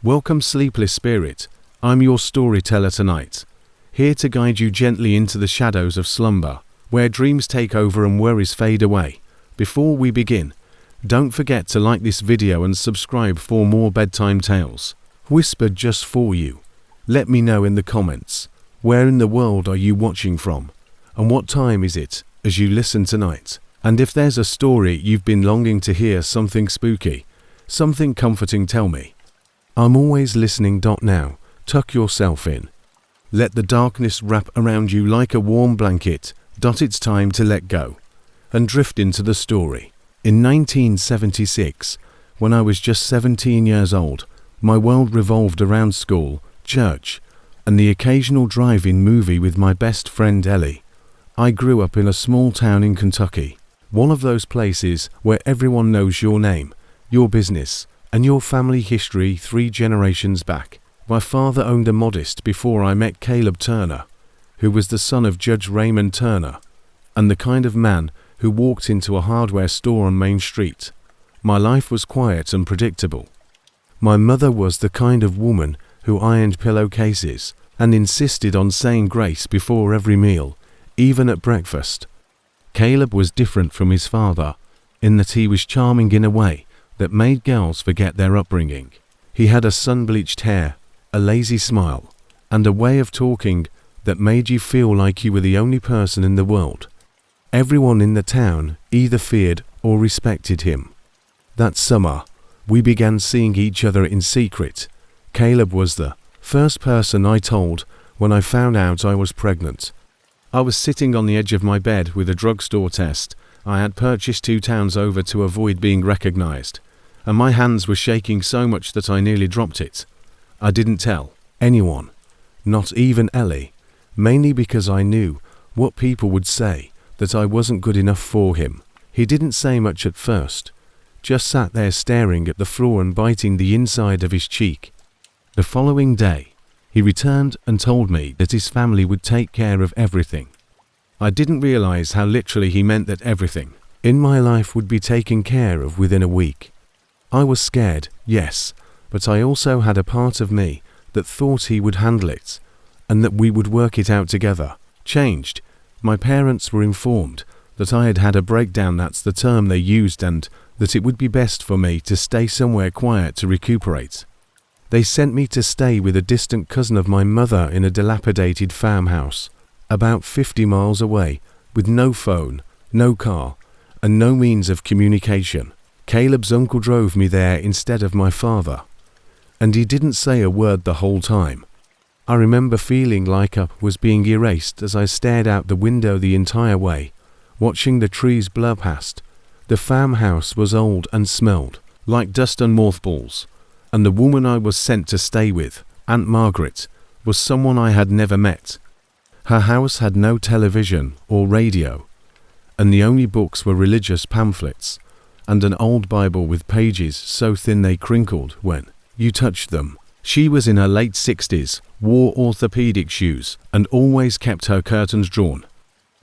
Welcome, sleepless spirit. I'm your storyteller tonight, here to guide you gently into the shadows of slumber, where dreams take over and worries fade away. Before we begin, don't forget to like this video and subscribe for more bedtime tales, whispered just for you. Let me know in the comments, where in the world are you watching from, and what time is it as you listen tonight? And if there's a story you've been longing to hear, something spooky, something comforting, tell me. I'm always listening. Now, tuck yourself in. Let the darkness wrap around you like a warm blanket. It's time to let go and drift into the story. In 1976, when I was just 17 years old, my world revolved around school, church, and the occasional drive-in movie with my best friend Ellie. I grew up in a small town in Kentucky, one of those places where everyone knows your name, your business, and your family history 3 generations back. My father owned a modest before I met Caleb Turner, who was the son of Judge Raymond Turner, and the kind of man who walked into a hardware store on Main Street. My life was quiet and predictable. My mother was the kind of woman who ironed pillowcases and insisted on saying grace before every meal, even at breakfast. Caleb was different from his father, in that he was charming in a way that made girls forget their upbringing. He had a sun-bleached hair, a lazy smile, and a way of talking that made you feel like you were the only person in the world. Everyone in the town either feared or respected him. That summer, we began seeing each other in secret. Caleb was the first person I told when I found out I was pregnant. I was sitting on the edge of my bed with a drugstore test I had purchased 2 towns over to avoid being recognized, and my hands were shaking so much that I nearly dropped it. I didn't tell anyone, not even Ellie, mainly because I knew what people would say, that I wasn't good enough for him. He didn't say much at first, just sat there staring at the floor and biting the inside of his cheek. The following day, he returned and told me that his family would take care of everything. I didn't realize how literally he meant that everything in my life would be taken care of within a week. I was scared, yes, but I also had a part of me that thought he would handle it, and that we would work it out together. Changed. My parents were informed that I had had a breakdown, that's the term they used, and that it would be best for me to stay somewhere quiet to recuperate. They sent me to stay with a distant cousin of my mother in a dilapidated farmhouse, about 50 miles away, with no phone, no car, and no means of communication. Caleb's uncle drove me there instead of my father, and he didn't say a word the whole time. I remember feeling like I was being erased as I stared out the window the entire way, watching the trees blur past. The farmhouse was old and smelled like dust and mothballs, and the woman I was sent to stay with, Aunt Margaret, was someone I had never met. Her house had no television or radio, and the only books were religious pamphlets and an old Bible with pages so thin they crinkled when you touched them. She was in her late 60s, wore orthopedic shoes, and always kept her curtains drawn.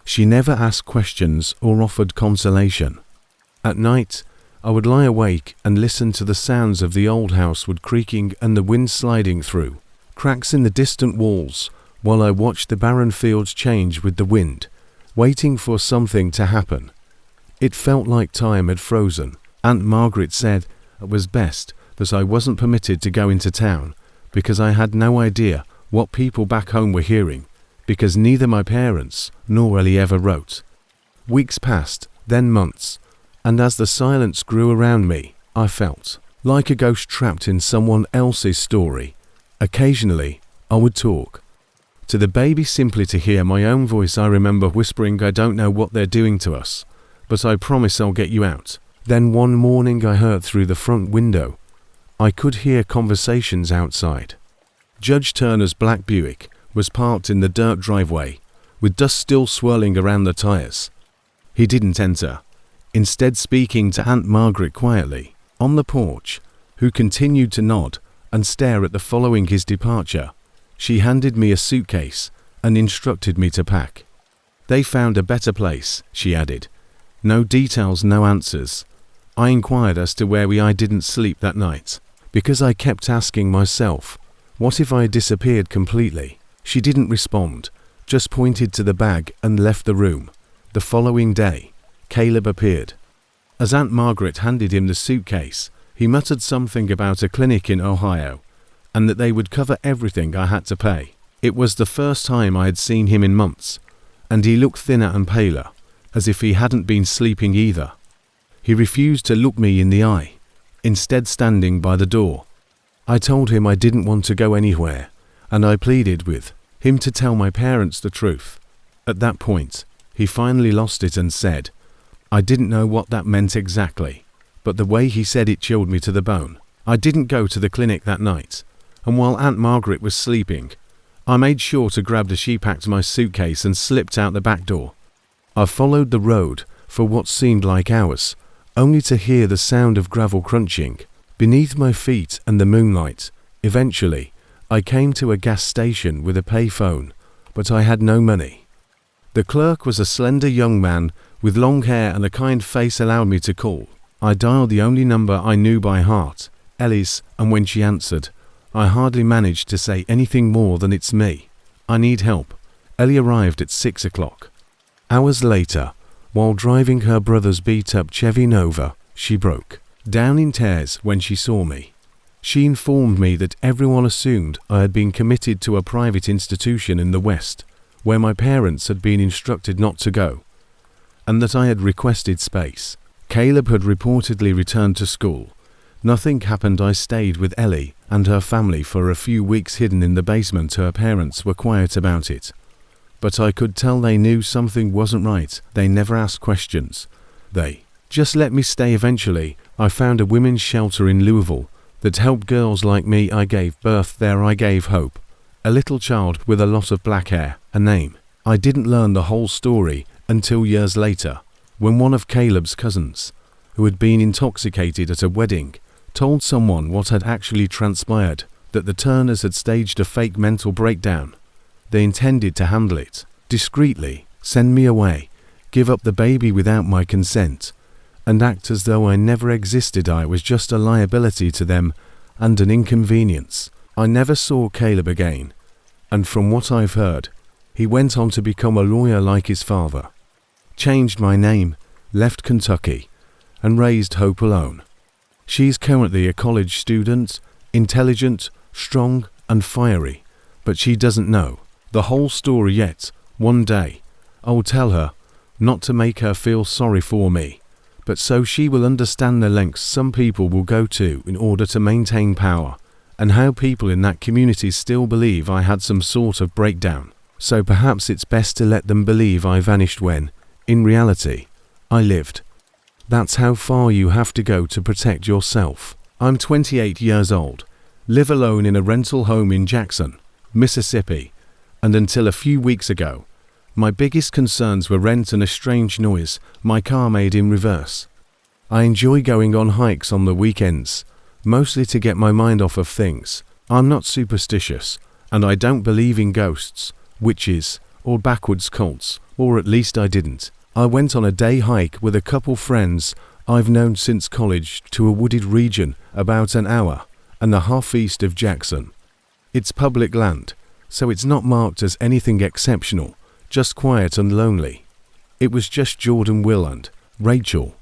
She never asked questions or offered consolation. At night, I would lie awake and listen to the sounds of the old house wood creaking and the wind sliding through cracks in the distant walls, while I watched the barren fields change with the wind, waiting for something to happen. It felt like time had frozen. Aunt Margaret said it was best that I wasn't permitted to go into town, because I had no idea what people back home were hearing, because neither my parents nor Ellie ever wrote. Weeks passed, then months, and as the silence grew around me, I felt like a ghost trapped in someone else's story. Occasionally, I would talk to the baby simply to hear my own voice. I remember whispering, "I don't know what they're doing to us, but I promise I'll get you out." Then one morning I heard through the front window. I could hear conversations outside. Judge Turner's black Buick was parked in the dirt driveway, with dust still swirling around the tires. He didn't enter, instead speaking to Aunt Margaret quietly on the porch, who continued to nod and stare at the following his departure. She handed me a suitcase and instructed me to pack. "They found a better place," she added. No details, no answers. I inquired as to where I didn't sleep that night. because I kept asking myself, what if I disappeared completely? She didn't respond, just pointed to the bag and left the room. The following day, Caleb appeared. As Aunt Margaret handed him the suitcase, he muttered something about a clinic in Ohio, and that they would cover everything I had to pay. It was the first time I had seen him in months, and he looked thinner and paler, as if he hadn't been sleeping either. He refused to look me in the eye, instead standing by the door. I told him I didn't want to go anywhere, and I pleaded with him to tell my parents the truth. At that point, he finally lost it and said, I didn't know what that meant exactly, but the way he said it chilled me to the bone. I didn't go to the clinic that night, and while Aunt Margaret was sleeping, I made sure to grab the she packed my suitcase and slipped out the back door. I followed the road for what seemed like hours, only to hear the sound of gravel crunching beneath my feet and the moonlight. Eventually, I came to a gas station with a payphone, but I had no money. The clerk was a slender young man with long hair, and a kind face allowed me to call. I dialed the only number I knew by heart, Ellie's, and when she answered, I hardly managed to say anything more than "It's me. I need help." Ellie arrived at 6 o'clock. Hours later, while driving her brother's beat-up Chevy Nova, she broke down in tears when she saw me. She informed me that everyone assumed I had been committed to a private institution in the West, where my parents had been instructed not to go, and that I had requested space. Caleb had reportedly returned to school. Nothing happened. I stayed with Ellie and her family for a few weeks, hidden in the basement. Her parents were quiet about it, but I could tell they knew something wasn't right. They never asked questions. They just let me stay. Eventually, I found a women's shelter in Louisville that helped girls like me. I gave birth there. I gave Hope, a little child with a lot of black hair, a name. I didn't learn the whole story until years later, when one of Caleb's cousins, who had been intoxicated at a wedding, told someone what had actually transpired, that the Turners had staged a fake mental breakdown. They intended to handle it discreetly, send me away, give up the baby without my consent, and act as though I never existed. I was just a liability to them and an inconvenience. I never saw Caleb again, and from what I've heard, he went on to become a lawyer like his father, changed my name, left Kentucky, and raised Hope alone. She's currently a college student, intelligent, strong, and fiery, but she doesn't know the whole story yet. One day, I'll tell her, not to make her feel sorry for me, but so she will understand the lengths some people will go to in order to maintain power, and how people in that community still believe I had some sort of breakdown. So perhaps it's best to let them believe I vanished when, in reality, I lived. That's how far you have to go to protect yourself. I'm 28 years old, live alone in a rental home in Jackson, Mississippi, and until a few weeks ago, my biggest concerns were rent and a strange noise my car made in reverse. I enjoy going on hikes on the weekends, mostly to get my mind off of things. I'm not superstitious, and I don't believe in ghosts, witches, or backwards cults, or at least I didn't. I went on a day hike with a couple friends I've known since college to a wooded region about an hour and a half east of Jackson. It's public land, so it's not marked as anything exceptional, just quiet and lonely. It was just Jordan, Will, and Rachel.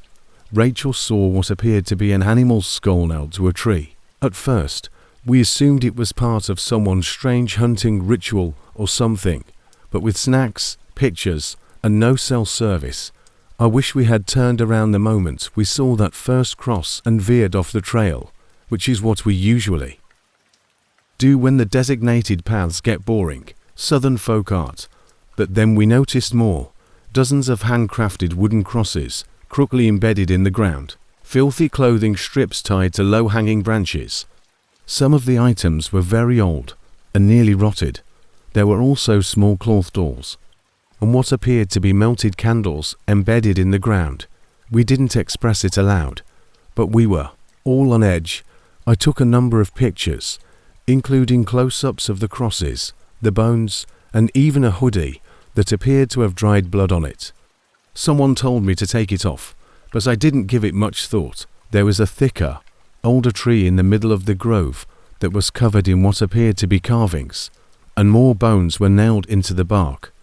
Rachel saw what appeared to be an animal's skull nailed to a tree. At first, we assumed it was part of someone's strange hunting ritual or something, but with snacks, pictures, and no cell service, I wish we had turned around the moment we saw that first cross and veered off the trail, which is what we usually do when the designated paths get boring. Southern folk art. But then we noticed more. Dozens of handcrafted wooden crosses, crookily embedded in the ground. Filthy clothing strips tied to low-hanging branches. Some of the items were very old and nearly rotted. There were also small cloth dolls, and what appeared to be melted candles embedded in the ground. We didn't express it aloud, but we were all on edge. I took a number of pictures, including close-ups of the crosses, the bones, and even a hoodie that appeared to have dried blood on it. Someone told me to take it off, but I didn't give it much thought. There was a thicker, older tree in the middle of the grove that was covered in what appeared to be carvings, and more bones were nailed into the bark.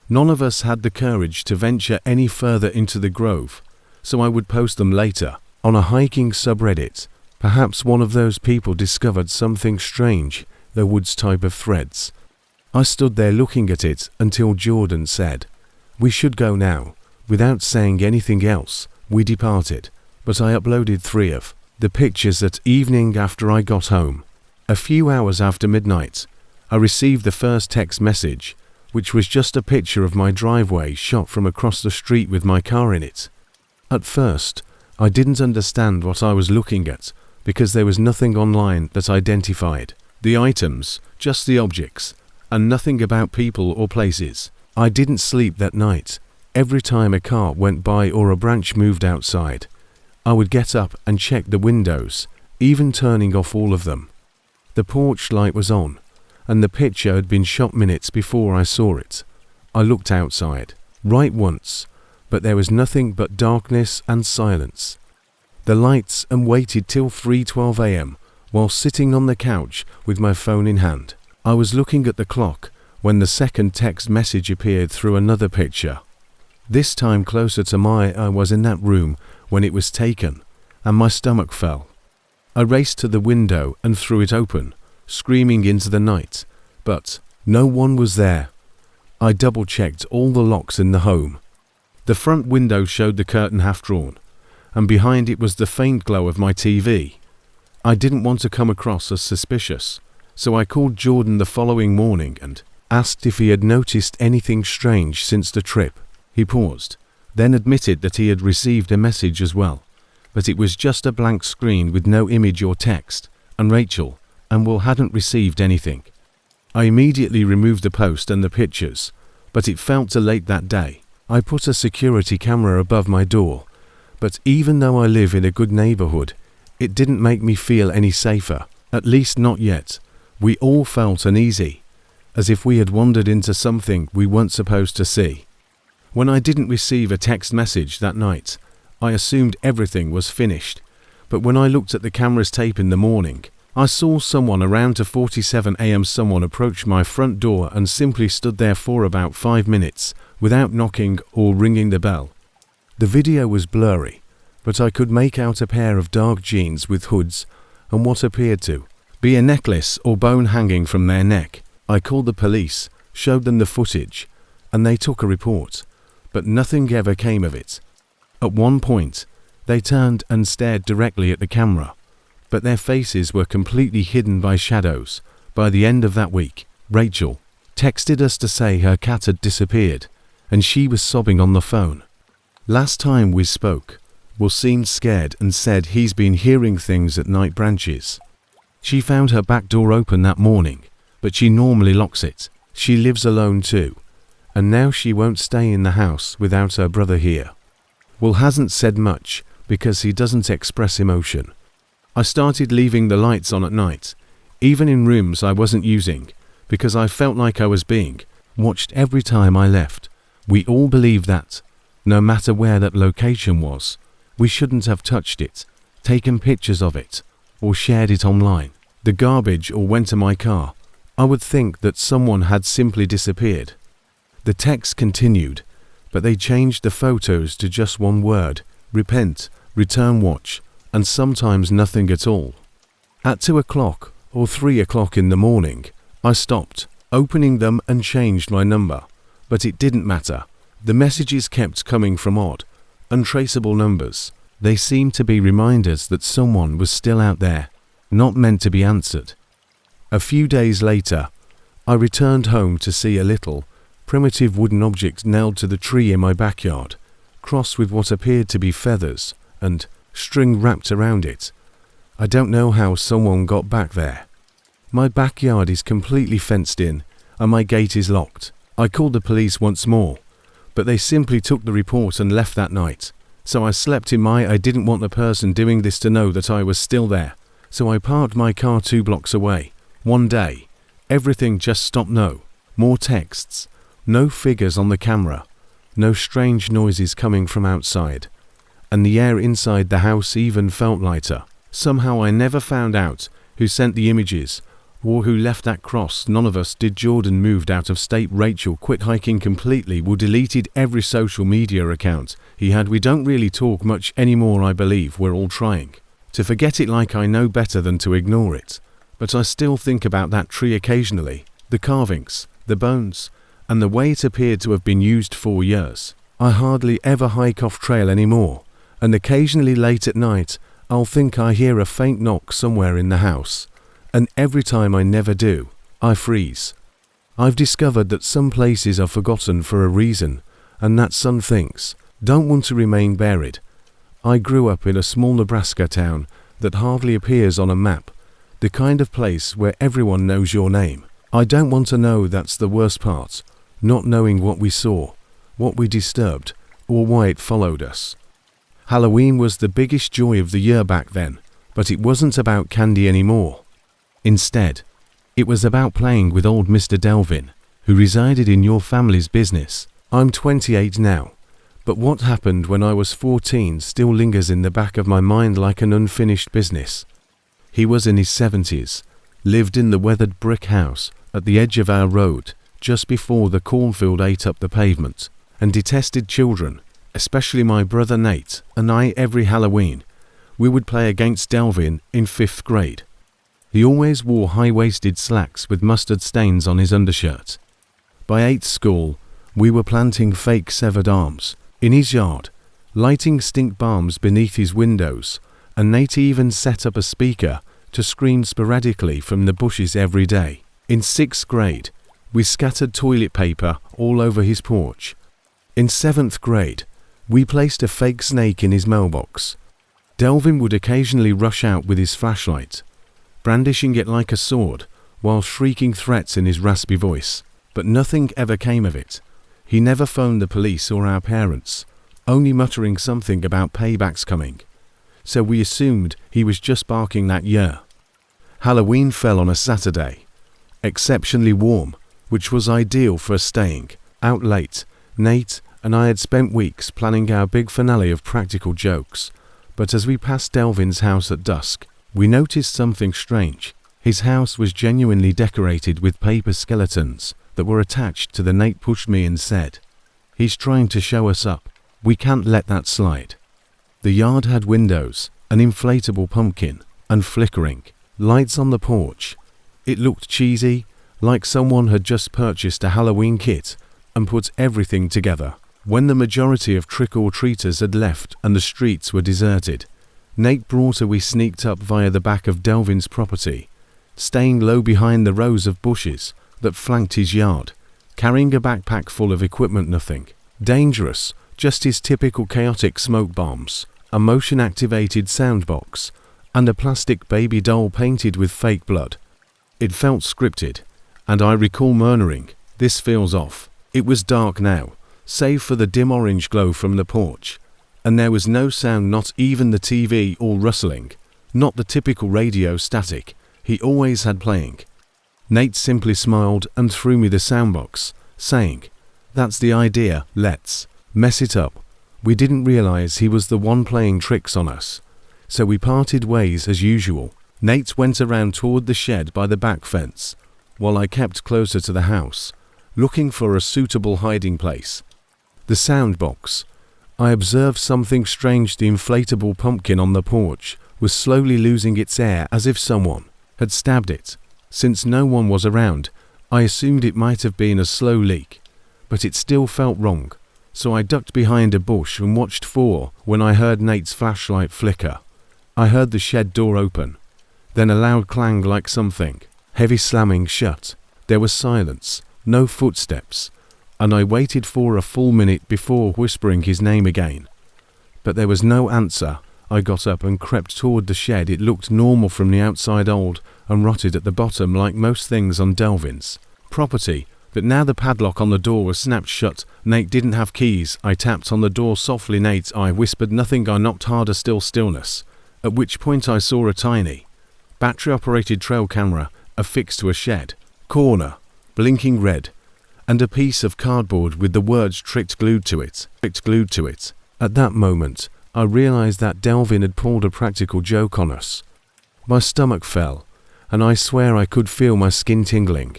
None of us had the courage to venture any further into the grove, so I would post them later on a hiking subreddit. Perhaps one of those people discovered something strange, the woods type of threads. I stood there looking at it until Jordan said, "We should go now." Without saying anything else, we departed, but I uploaded 3 of the pictures that evening after I got home. A few hours after midnight, I received the first text message, which was just a picture of my driveway shot from across the street with my car in it. At first, I didn't understand what I was looking at because there was nothing online that identified the items, just the objects, and nothing about people or places. I didn't sleep that night. Every time a car went by or a branch moved outside, I would get up and check the windows, even turning off all of them. The porch light was on, and the picture had been shot minutes before I saw it. I looked outside, right once, but there was nothing but darkness and silence. The lights, and waited till 3:12 a.m. while sitting on the couch with my phone in hand. I was looking at the clock when the second text message appeared through another picture. This time closer to I was in that room when it was taken, and my stomach fell. I raced to the window and threw it open, screaming into the night, but no one was there. I double-checked all the locks in the home. The front window showed the curtain half drawn, and behind it was the faint glow of my TV. I didn't want to come across as suspicious, so I called Jordan the following morning and asked if he had noticed anything strange since the trip. He paused, then admitted that he had received a message as well, but it was just a blank screen with no image or text, and Rachel and Will hadn't received anything. I immediately removed the post and the pictures, but it felt too late that day. I put a security camera above my door, but even though I live in a good neighborhood, it didn't make me feel any safer, at least not yet. We all felt uneasy, as if we had wandered into something we weren't supposed to see. When I didn't receive a text message that night, I assumed everything was finished, but when I looked at the camera's tape in the morning, I saw someone around 2:47 a.m. Someone approached my front door and simply stood there for about 5 minutes without knocking or ringing the bell. The video was blurry, but I could make out a pair of dark jeans with hoods and what appeared to be a necklace or bone hanging from their neck. I called the police, showed them the footage, and they took a report, but nothing ever came of it. At one point, they turned and stared directly at the camera, but their faces were completely hidden by shadows. By the end of that week, Rachel texted us to say her cat had disappeared, and she was sobbing on the phone. Last time we spoke, Will seemed scared and said he's been hearing things at night branches. She found her back door open that morning, but she normally locks it. She lives alone too, and now she won't stay in the house without her brother here. Will hasn't said much because he doesn't express emotion. I started leaving the lights on at night, even in rooms I wasn't using, because I felt like I was being watched every time I left. We all believe that, no matter where that location was, we shouldn't have touched it, taken pictures of it, or shared it online. The garbage or went to my car. I would think that someone had simply disappeared. The text continued, but they changed the photos to just one word: repent, return watch, and sometimes nothing at all. At 2 o'clock or 3 o'clock in the morning, I stopped opening them and changed my number, but it didn't matter. The messages kept coming from odd, untraceable numbers. They seemed to be reminders that someone was still out there, not meant to be answered. A few days later, I returned home to see a little, primitive wooden object nailed to the tree in my backyard, crossed with what appeared to be feathers, and string wrapped around it. I don't know how someone got back there. My backyard is completely fenced in, and my gate is locked. I called the police once more, but they simply took the report and left that night. So I slept in I didn't want the person doing this to know that I was still there, so I parked my car 2 blocks away. One day, everything just stopped. No more texts, no figures on the camera, no strange noises coming from outside, and the air inside the house even felt lighter. Somehow I never found out who sent the images or who left that cross. None of us did. Jordan moved out of state. Rachel quit hiking completely. We deleted every social media account he had. We don't really talk much anymore. I believe we're all trying to forget it, like I know better than to ignore it. But I still think about that tree occasionally, the carvings, the bones, and the way it appeared to have been used for years. I hardly ever hike off trail anymore, and occasionally late at night I'll think I hear a faint knock somewhere in the house, and every time I never do, I freeze. I've discovered that some places are forgotten for a reason, and that some things don't want to remain buried. I grew up in a small Nebraska town that hardly appears on a map, the kind of place where everyone knows your name. I don't want to know. That's the worst part, not knowing what we saw, what we disturbed, or why it followed us. Halloween was the biggest joy of the year back then, but it wasn't about candy anymore. Instead, it was about playing with old Mr. Delvin, who resided in your family's business. I'm 28 now, but what happened when I was 14 still lingers in the back of my mind like an unfinished business. He was in his 70s, lived in the weathered brick house at the edge of our road, just before the cornfield ate up the pavement, and detested children, especially my brother Nate and I. Every Halloween, we would play against Delvin in 5th grade. He always wore high-waisted slacks with mustard stains on his undershirt. By 8th school, we were planting fake severed arms in his yard, lighting stink bombs beneath his windows, and Nate even set up a speaker to scream sporadically from the bushes every day. In 6th grade, we scattered toilet paper all over his porch. In 7th grade, we placed a fake snake in his mailbox. Delvin would occasionally rush out with his flashlight, brandishing it like a sword, while shrieking threats in his raspy voice. But nothing ever came of it. He never phoned the police or our parents, only muttering something about paybacks coming. So we assumed he was just barking that year. Halloween fell on a Saturday, exceptionally warm, which was ideal for staying out late. Nate and I had spent weeks planning our big finale of practical jokes, but as we passed Delvin's house at dusk, we noticed something strange. His house was genuinely decorated with paper skeletons that were attached to the. Nate pushed me and said, "He's trying to show us up. We can't let that slide." The yard had windows, an inflatable pumpkin, and flickering lights on the porch. It looked cheesy, like someone had just purchased a Halloween kit and put everything together. When the majority of trick-or-treaters had left and the streets were deserted, Nate brought her. We sneaked up via the back of Delvin's property, staying low behind the rows of bushes that flanked his yard, carrying a backpack full of equipment. Nothing dangerous, just his typical chaotic smoke bombs, a motion-activated soundbox, and a plastic baby doll painted with fake blood. It felt scripted, and I recall murmuring, "This feels off." It was dark now, save for the dim orange glow from the porch, and there was no sound, not even the TV or rustling, not the typical radio static he always had playing. Nate simply smiled and threw me the soundbox, saying, "That's the idea, let's mess it up." We didn't realize he was the one playing tricks on us, so we parted ways as usual. Nate went around toward the shed by the back fence, while I kept closer to the house, looking for a suitable hiding place. The soundbox. I observed something strange. The inflatable pumpkin on the porch was slowly losing its air, as if someone had stabbed it. Since no one was around, I assumed it might have been a slow leak, but it still felt wrong, so I ducked behind a bush and watched for when I heard Nate's flashlight flicker. I heard the shed door open, then a loud clang like something heavy slamming shut. There was silence, no footsteps, and I waited for a full minute before whispering his name again. But there was no answer. I got up and crept toward the shed. It looked normal from the outside, old and rotted at the bottom like most things on Delvin's property, but now the padlock on the door was snapped shut. Nate didn't have keys. I tapped on the door softly. Nate, I whispered nothing. I knocked harder, still stillness, at which point I saw a tiny, battery-operated trail camera affixed to a shed corner, blinking red, and a piece of cardboard with the words "tricked" glued to it. At that moment, I realized that Delvin had pulled a practical joke on us. My stomach fell, and I swear I could feel my skin tingling.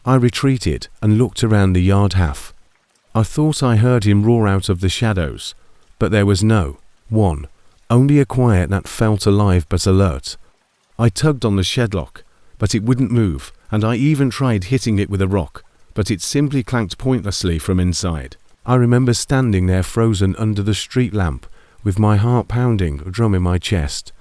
I retreated and looked around the yard half. I thought I heard him roar out of the shadows, but there was no one, only a quiet that felt alive but alert. I tugged on the shed-lock, but it wouldn't move, and I even tried hitting it with a rock, but it simply clanked pointlessly from inside. I remember standing there frozen under the street lamp, with my heart pounding, a drum in my chest.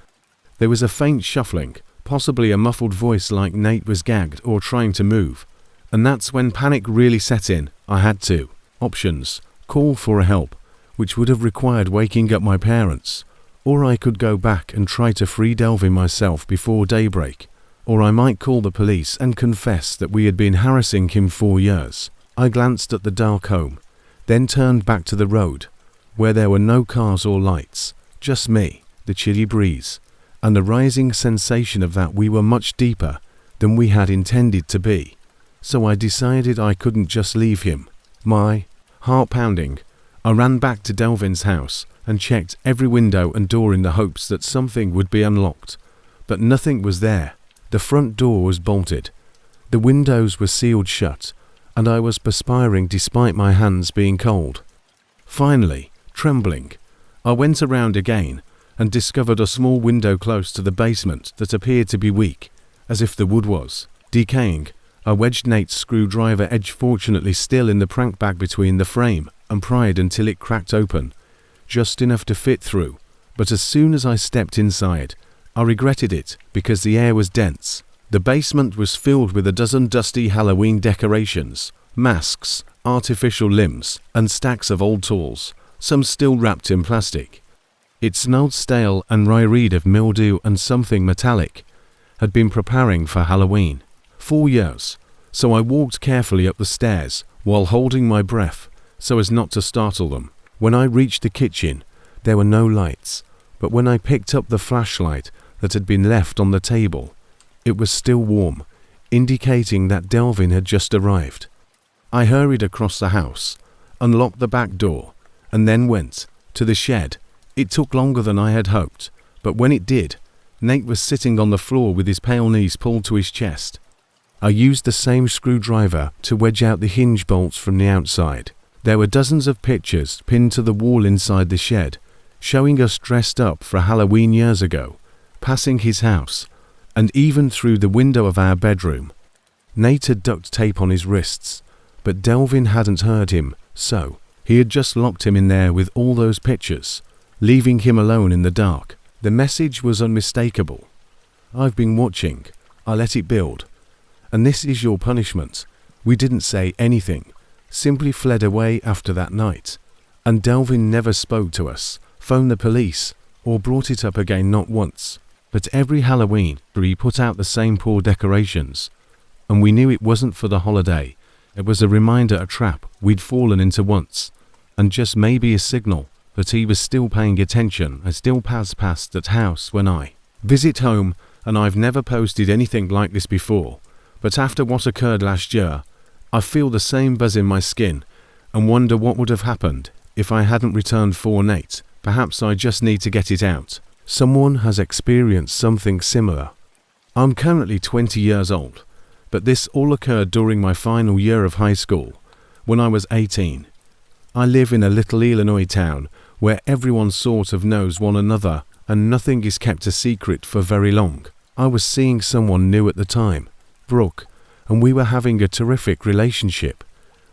There was a faint shuffling, possibly a muffled voice like Nate was gagged or trying to move, and that's when panic really set in. I had two options: call for help, which would have required waking up my parents, or I could go back and try to free Delvin myself before daybreak, or I might call the police and confess that we had been harassing him for years. I glanced at the dark home, then turned back to the road, where there were no cars or lights, just me, the chilly breeze, and the rising sensation of that we were much deeper than we had intended to be. So I decided I couldn't just leave him. My heart pounding, I ran back to Delvin's house and checked every window and door in the hopes that something would be unlocked, but nothing was there. The front door was bolted, the windows were sealed shut, and I was perspiring despite my hands being cold. Finally, trembling, I went around again and discovered a small window close to the basement that appeared to be weak, as if the wood was decaying. I wedged Nate's screwdriver edge, fortunately still in the prank bag, between the frame and pried until it cracked open, just enough to fit through. But as soon as I stepped inside, I regretted it because the air was dense. The basement was filled with a dozen dusty Halloween decorations, masks, artificial limbs, and stacks of old tools, some still wrapped in plastic. It smelled stale and reered of mildew, and something metallic had been preparing for Halloween. 4 years, so I walked carefully up the stairs while holding my breath so as not to startle them. When I reached the kitchen, there were no lights, but when I picked up the flashlight that had been left on the table, it was still warm, indicating that Delvin had just arrived. I hurried across the house, unlocked the back door, and then went to the shed. It took longer than I had hoped, but when it did, Nate was sitting on the floor with his pale knees pulled to his chest. I used the same screwdriver to wedge out the hinge bolts from the outside. There were dozens of pictures pinned to the wall inside the shed, showing us dressed up for Halloween years ago, passing his house, and even through the window of our bedroom. Nate had duct tape on his wrists, but Delvin hadn't heard him, so he had just locked him in there with all those pictures, leaving him alone in the dark. The message was unmistakable. "I've been watching. I let it build. And this is your punishment." We didn't say anything, simply fled away after that night. And Delvin never spoke to us, phoned the police, or brought it up again, not once. But every Halloween, he put out the same poor decorations. And we knew it wasn't for the holiday. It was a reminder, a trap we'd fallen into once. And just maybe a signal that he was still paying attention. I still pass past that house when I visit home, and I've never posted anything like this before. But after what occurred last year, I feel the same buzz in my skin and wonder what would have happened if I hadn't returned for Nate. Perhaps I just need to get it out. Someone has experienced something similar. I'm currently 20 years old, but this all occurred during my final year of high school, when I was 18. I live in a little Illinois town where everyone sort of knows one another and nothing is kept a secret for very long. I was seeing someone new at the time, Brooke, and we were having a terrific relationship.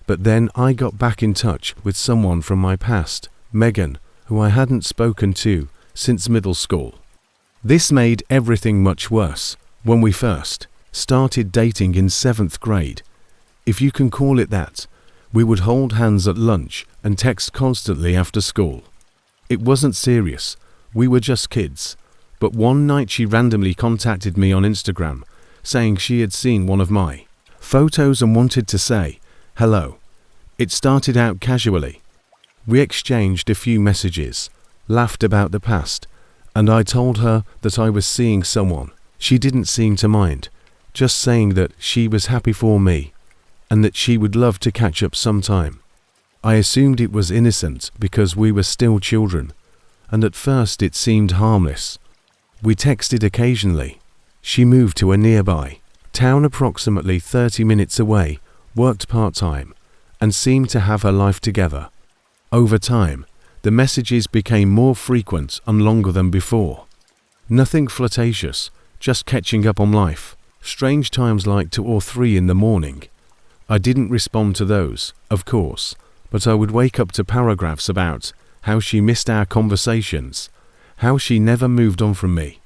But then I got back in touch with someone from my past, Megan, who I hadn't spoken to since middle school. This made everything much worse. When we first started dating in 7th grade, if you can call it that, we would hold hands at lunch and text constantly after school. It wasn't serious, we were just kids. But one night she randomly contacted me on Instagram, saying she had seen one of my photos and wanted to say hello. It started out casually. We exchanged a few messages, laughed about the past, and I told her that I was seeing someone. She didn't seem to mind, just saying that she was happy for me and that she would love to catch up sometime. I assumed it was innocent because we were still children, and at first it seemed harmless. We texted occasionally, She moved to a nearby town approximately 30 minutes away, worked part-time, and seemed to have her life together. Over time, the messages became more frequent and longer than before. Nothing flirtatious, just catching up on life. Strange times like 2 or 3 in the morning. I didn't respond to those, of course, but I would wake up to paragraphs about how she missed our conversations, how she never moved on from me,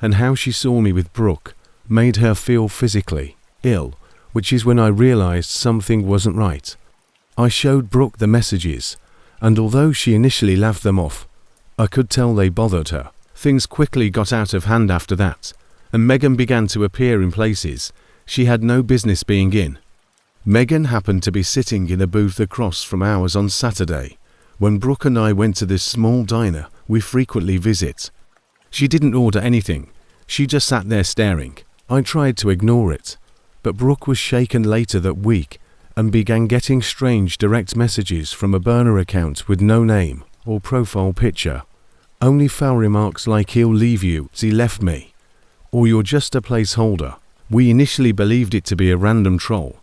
and how she saw me with Brooke made her feel physically ill, which is when I realized something wasn't right. I showed Brooke the messages, and although she initially laughed them off, I could tell they bothered her. Things quickly got out of hand after that, and Megan began to appear in places she had no business being in. Megan happened to be sitting in a booth across from ours on Saturday, when Brooke and I went to this small diner we frequently visit. She didn't order anything, she just sat there staring. I tried to ignore it, but Brooke was shaken later that week and began getting strange direct messages from a burner account with no name or profile picture. Only foul remarks like "he'll leave you, he left me," or "you're just a placeholder." We initially believed it to be a random troll,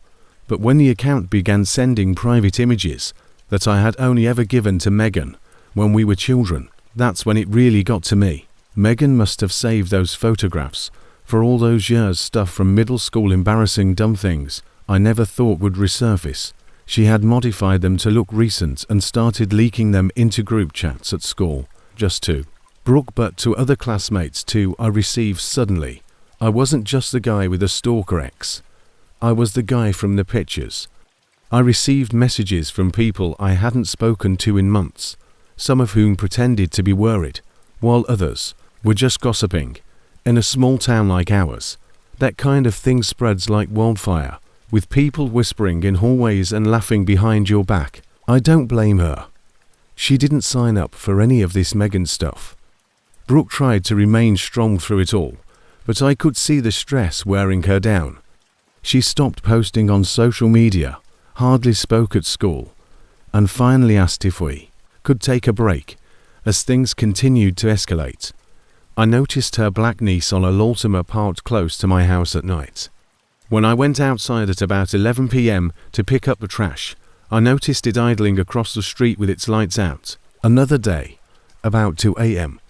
but when the account began sending private images that I had only ever given to Megan when we were children, that's when it really got to me. Megan must have saved those photographs for all those years, stuff from middle school, embarrassing dumb things I never thought would resurface. She had modified them to look recent and started leaking them into group chats at school, just to Brooke but to other classmates too. I received suddenly. I wasn't just the guy with a stalker ex. I was the guy from the pictures. I received messages from people I hadn't spoken to in months, some of whom pretended to be worried, while others were just gossiping. In a small town like ours, that kind of thing spreads like wildfire, with people whispering in hallways and laughing behind your back. I don't blame her. She didn't sign up for any of this Megan stuff. Brooke tried to remain strong through it all, but I could see the stress wearing her down. She stopped posting on social media, hardly spoke at school, and finally asked if we could take a break, as things continued to escalate. I noticed her black Nissan Altima parked close to my house at night. When I went outside at about 11 p.m. to pick up the trash, I noticed it idling across the street with its lights out. Another day, about 2 a.m.,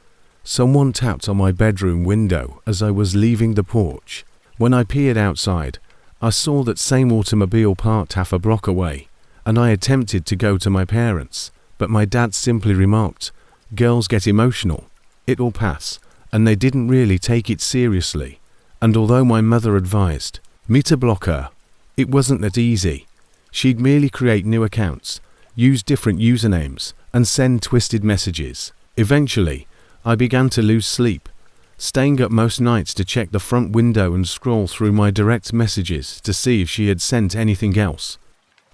someone tapped on my bedroom window as I was leaving the porch. When I peered outside, I saw that same automobile parked half a block away, and I attempted to go to my parents, but my dad simply remarked, "Girls get emotional. It'll pass," and they didn't really take it seriously. And although my mother advised me to block her, it wasn't that easy. She'd merely create new accounts, use different usernames, and send twisted messages. Eventually, I began to lose sleep, staying up most nights to check the front window and scroll through my direct messages to see if she had sent anything else.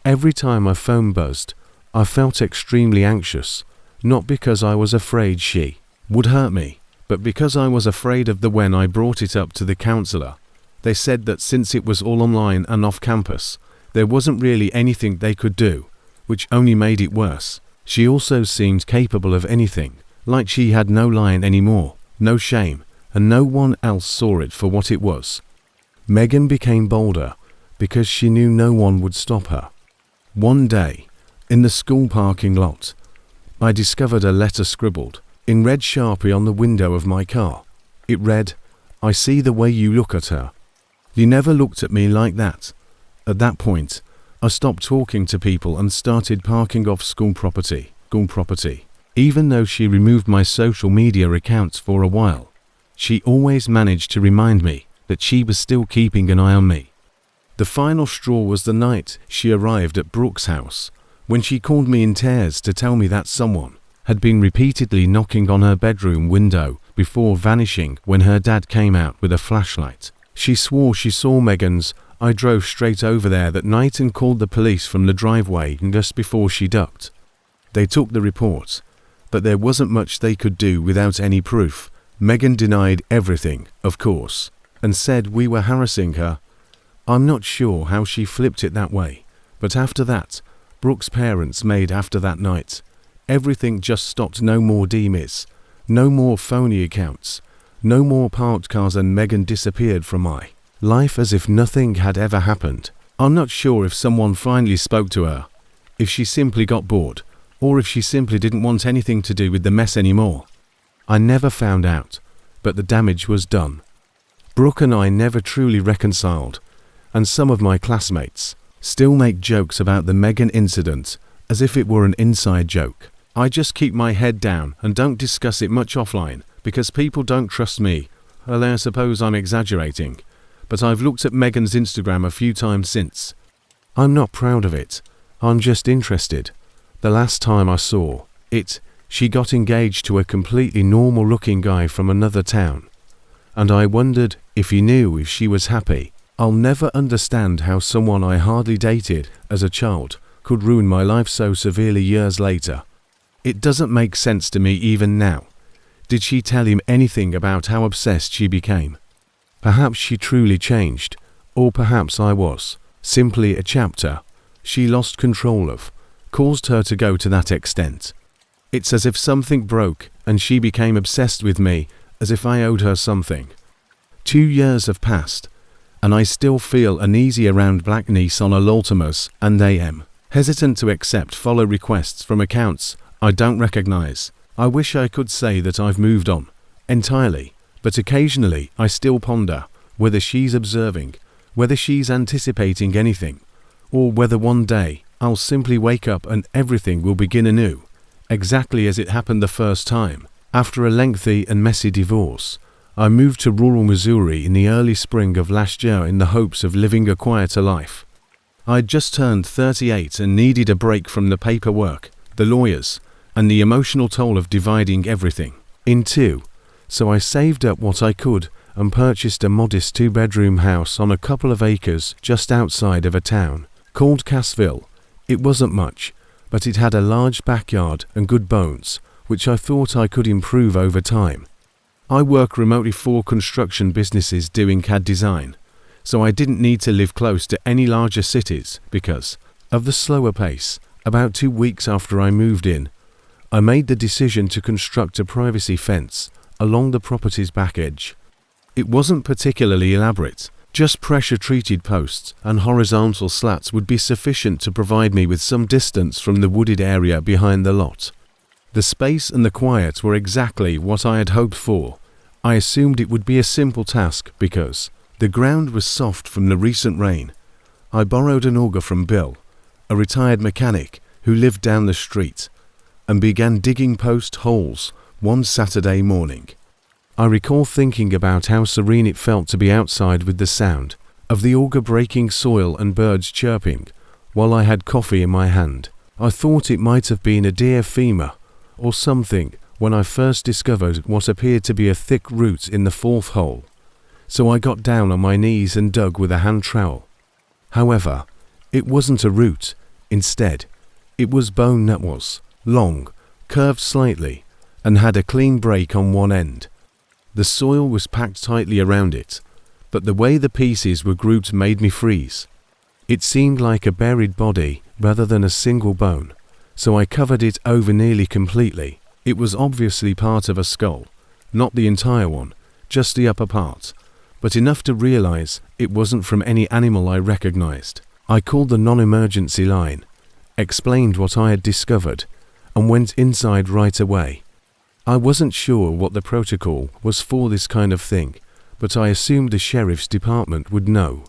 Every time my phone buzzed, I felt extremely anxious, not because I was afraid she would hurt me, but because I was afraid of when I brought it up to the counselor. They said that since it was all online and off campus, there wasn't really anything they could do, which only made it worse. She also seemed capable of anything, like she had no line anymore, no shame, and no one else saw it for what it was. Megan became bolder because she knew no one would stop her. One day, in the school parking lot, I discovered a letter scribbled in red Sharpie on the window of my car. It read, "I see the way you look at her. You never looked at me like that." At that point, I stopped talking to people and started parking off school property. Even though she removed my social media accounts for a while, she always managed to remind me that she was still keeping an eye on me. The final straw was the night she arrived at Brooke's house, when she called me in tears to tell me that someone had been repeatedly knocking on her bedroom window before vanishing when her dad came out with a flashlight. She swore she saw Megan's. I drove straight over there that night and called the police from the driveway just before she ducked. They took the report, but there wasn't much they could do without any proof. Megan denied everything, of course, and said we were harassing her. I'm not sure how she flipped it that way, but after that, Brooke's parents made after that night. Everything just stopped. No more DMs, no more phony accounts, No more parked cars, and Megan disappeared from my life as if nothing had ever happened. I'm not sure if someone finally spoke to her, if she simply got bored, or if she simply didn't want anything to do with the mess anymore. I never found out, but the damage was done. Brooke and I never truly reconciled, and some of my classmates still make jokes about the Megan incident as if it were an inside joke. I just keep my head down and don't discuss it much offline because people don't trust me. Well, I suppose I'm exaggerating, but I've looked at Megan's Instagram a few times since. I'm not proud of it. I'm just interested. The last time I saw it, she got engaged to a completely normal-looking guy from another town, and I wondered if he knew if she was happy. I'll never understand how someone I hardly dated as a child could ruin my life so severely years later. It doesn't make sense to me even now. Did she tell him anything about how obsessed she became? Perhaps she truly changed, or perhaps I was simply a chapter she lost control of, caused her to go to that extent. It's as if something broke and she became obsessed with me, as if I owed her something. 2 years have passed, and I still feel uneasy around Black Nissan Altimas and AM, hesitant to accept follow requests from accounts I don't recognize. I wish I could say that I've moved on entirely, but occasionally I still ponder whether she's observing, whether she's anticipating anything, or whether one day I'll simply wake up and everything will begin anew, exactly as it happened the first time. After a lengthy and messy divorce, I moved to rural Missouri in the early spring of last year in the hopes of living a quieter life. I'd just turned 38 and needed a break from the paperwork, the lawyers, and the emotional toll of dividing everything in two, so I saved up what I could and purchased a modest 2-bedroom house on a couple of acres just outside of a town called Cassville. It wasn't much, but it had a large backyard and good bones, which I thought I could improve over time. I work remotely for construction businesses doing CAD design, so I didn't need to live close to any larger cities because of the slower pace. About 2 weeks after I moved in, I made the decision to construct a privacy fence along the property's back edge. It wasn't particularly elaborate, just pressure-treated posts and horizontal slats would be sufficient to provide me with some distance from the wooded area behind the lot. The space and the quiet were exactly what I had hoped for. I assumed it would be a simple task because the ground was soft from the recent rain. I borrowed an auger from Bill, a retired mechanic who lived down the street, and began digging post holes one Saturday morning. I recall thinking about how serene it felt to be outside with the sound of the auger breaking soil and birds chirping while I had coffee in my hand. I thought it might have been a deer femur or something when I first discovered what appeared to be a thick root in the 4th hole, so I got down on my knees and dug with a hand trowel. However, it wasn't a root. Instead, it was bone that was long, curved slightly, and had a clean break on one end. The soil was packed tightly around it, but the way the pieces were grouped made me freeze. It seemed like a buried body rather than a single bone, so I covered it over nearly completely. It was obviously part of a skull, not the entire one, just the upper part, but enough to realize it wasn't from any animal I recognized. I called the non-emergency line, explained what I had discovered, and went inside right away. I wasn't sure what the protocol was for this kind of thing, but I assumed the sheriff's department would know.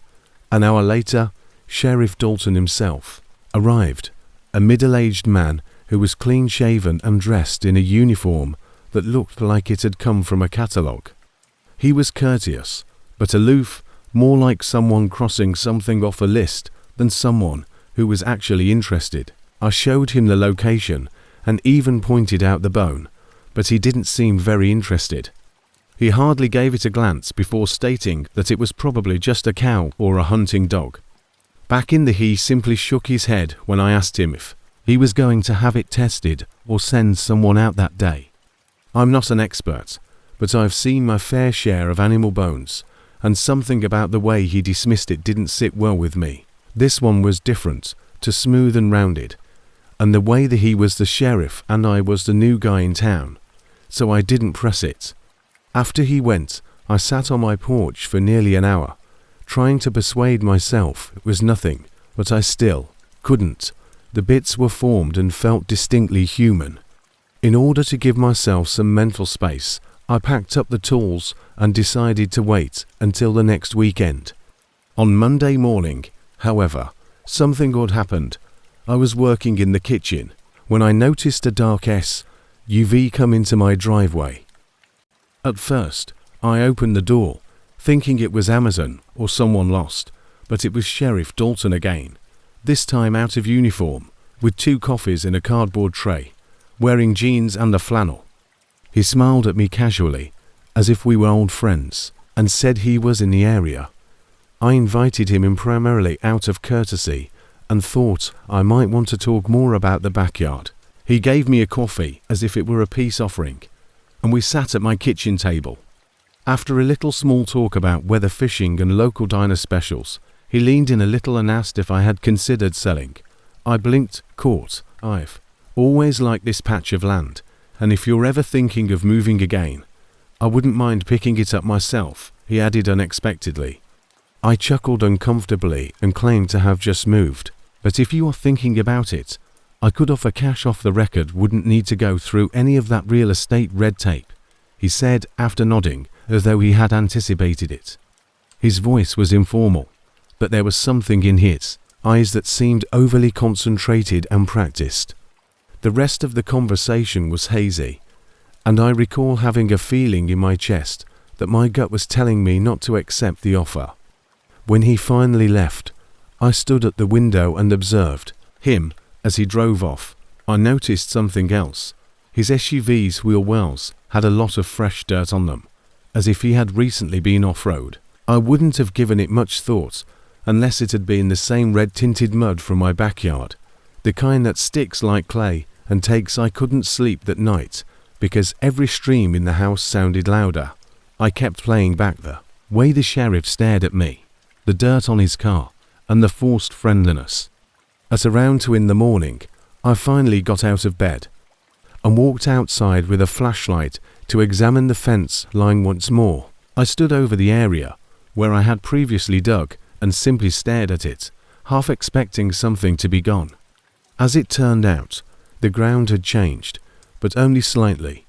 An hour later, Sheriff Dalton himself arrived, a middle-aged man who was clean-shaven and dressed in a uniform that looked like it had come from a catalogue. He was courteous, but aloof, more like someone crossing something off a list than someone who was actually interested. I showed him the location and even pointed out the bone, but he didn't seem very interested. He hardly gave it a glance before stating that it was probably just a cow or a hunting dog. Back in he simply shook his head when I asked him if he was going to have it tested or send someone out that day. I'm not an expert, but I've seen my fair share of animal bones, and something about the way he dismissed it didn't sit well with me. This one was different, too smooth and rounded, and the way that he was the sheriff and I was the new guy in town, so I didn't press it. After he went, I sat on my porch for nearly an hour, trying to persuade myself it was nothing, but I still couldn't. The bits were formed and felt distinctly human. In order to give myself some mental space, I packed up the tools and decided to wait until the next weekend. On Monday morning, however, something odd happened. I was working in the kitchen when I noticed a dark SUV come into my driveway. At first, I opened the door, thinking it was Amazon or someone lost, but it was Sheriff Dalton again, this time out of uniform, with 2 coffees in a cardboard tray, wearing jeans and a flannel. He smiled at me casually, as if we were old friends, and said he was in the area. I invited him in primarily out of courtesy and thought I might want to talk more about the backyard. He gave me a coffee as if it were a peace offering, and we sat at my kitchen table. After a little small talk about weather fishing and local diner specials, he leaned in a little and asked if I had considered selling. I blinked, caught. I've always liked this patch of land, and if you're ever thinking of moving again, I wouldn't mind picking it up myself, he added unexpectedly. I chuckled uncomfortably and claimed to have just moved, but if you are thinking about it, I could offer cash off the record, wouldn't need to go through any of that real estate red tape, he said after nodding as though he had anticipated it. His voice was informal, but there was something in his eyes that seemed overly concentrated and practiced. The rest of the conversation was hazy, and I recall having a feeling in my chest that my gut was telling me not to accept the offer. When he finally left, I stood at the window and observed him as he drove off. I noticed something else. His SUV's wheel wells had a lot of fresh dirt on them, as if he had recently been off-road. I wouldn't have given it much thought unless it had been the same red-tinted mud from my backyard, the kind that sticks like clay and takes. I couldn't sleep that night because every stream in the house sounded louder. I kept playing back the way the sheriff stared at me, the dirt on his car, and the forced friendliness. At around 2 in the morning, I finally got out of bed and walked outside with a flashlight to examine the fence line once more. I stood over the area where I had previously dug and simply stared at it, half expecting something to be gone. As it turned out, the ground had changed, but only slightly.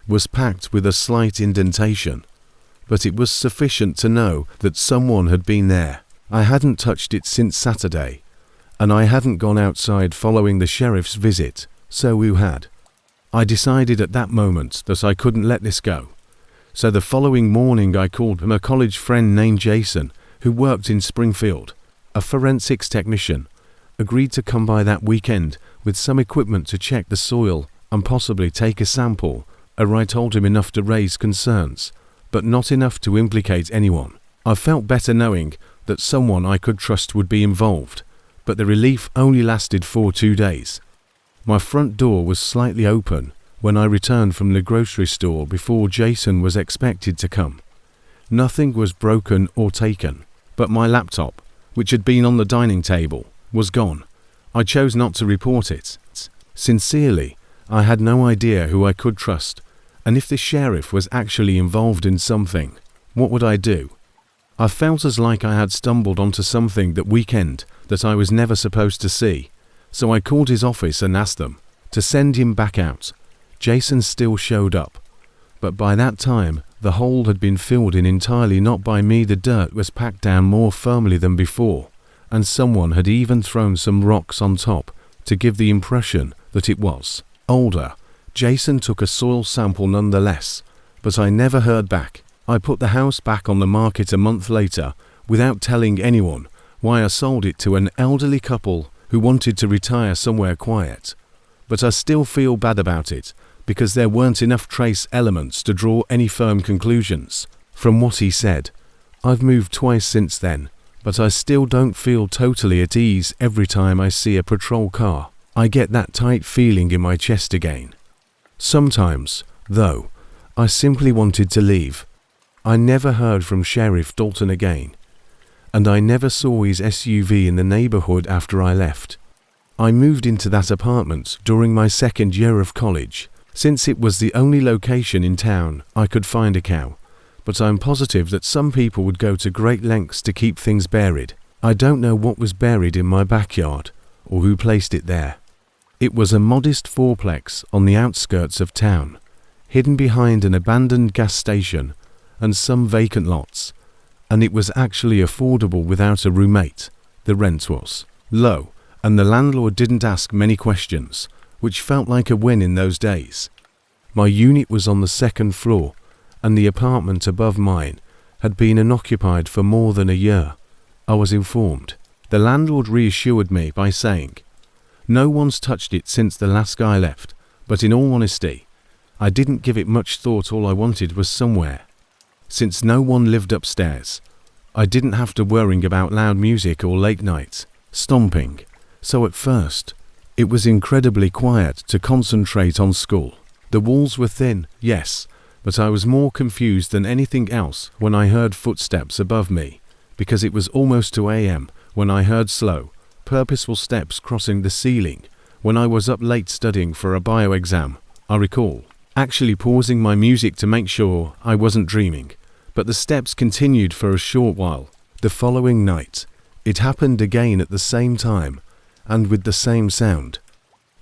It was packed with a slight indentation, but it was sufficient to know that someone had been there. I hadn't touched it since Saturday, and I hadn't gone outside following the sheriff's visit, so who had? I decided at that moment that I couldn't let this go. So the following morning I called a college friend named Jason, who worked in Springfield, a forensics technician, agreed to come by that weekend with some equipment to check the soil and possibly take a sample. I told him enough to raise concerns, but not enough to implicate anyone. I felt better knowing that someone I could trust would be involved, but the relief only lasted for 2 days. My front door was slightly open when I returned from the grocery store before Jason was expected to come. Nothing was broken or taken, but my laptop, which had been on the dining table, was gone. I chose not to report it. Sincerely, I had no idea who I could trust, and if the sheriff was actually involved in something, what would I do? I felt as like I had stumbled onto something that weekend that I was never supposed to see, so I called his office and asked them to send him back out. Jason still showed up, but by that time the hole had been filled in entirely not by me. The dirt was packed down more firmly than before, and someone had even thrown some rocks on top to give the impression that it was older. Jason took a soil sample nonetheless, but I never heard back. I put the house back on the market a month later without telling anyone why I sold it to an elderly couple who wanted to retire somewhere quiet. But I still feel bad about it because there weren't enough trace elements to draw any firm conclusions from what he said. I've moved twice since then, but I still don't feel totally at ease every time I see a patrol car. I get that tight feeling in my chest again. Sometimes, though, I simply wanted to leave. I never heard from Sheriff Dalton again, and I never saw his SUV in the neighborhood after I left. I moved into that apartment during my second year of college, since it was the only location in town I could find a cow, but I'm positive that some people would go to great lengths to keep things buried. I don't know what was buried in my backyard or who placed it there. It was a modest fourplex on the outskirts of town, hidden behind an abandoned gas station and some vacant lots, and it was actually affordable without a roommate. The rent was low, and the landlord didn't ask many questions, which felt like a win in those days. My unit was on the second floor, and the apartment above mine had been unoccupied for more than a year, I was informed. The landlord reassured me by saying, "No one's touched it since the last guy left, but in all honesty, I didn't give it much thought. All I wanted was somewhere. Since no one lived upstairs, I didn't have to worry about loud music or late night stomping, so at first, it was incredibly quiet to concentrate on school. The walls were thin, yes, but I was more confused than anything else when I heard footsteps above me, because it was almost 2 a.m. when I heard slow, purposeful steps crossing the ceiling when I was up late studying for a bio exam. I recall actually pausing my music to make sure I wasn't dreaming, but the steps continued for a short while. The following night, it happened again at the same time and with the same sound.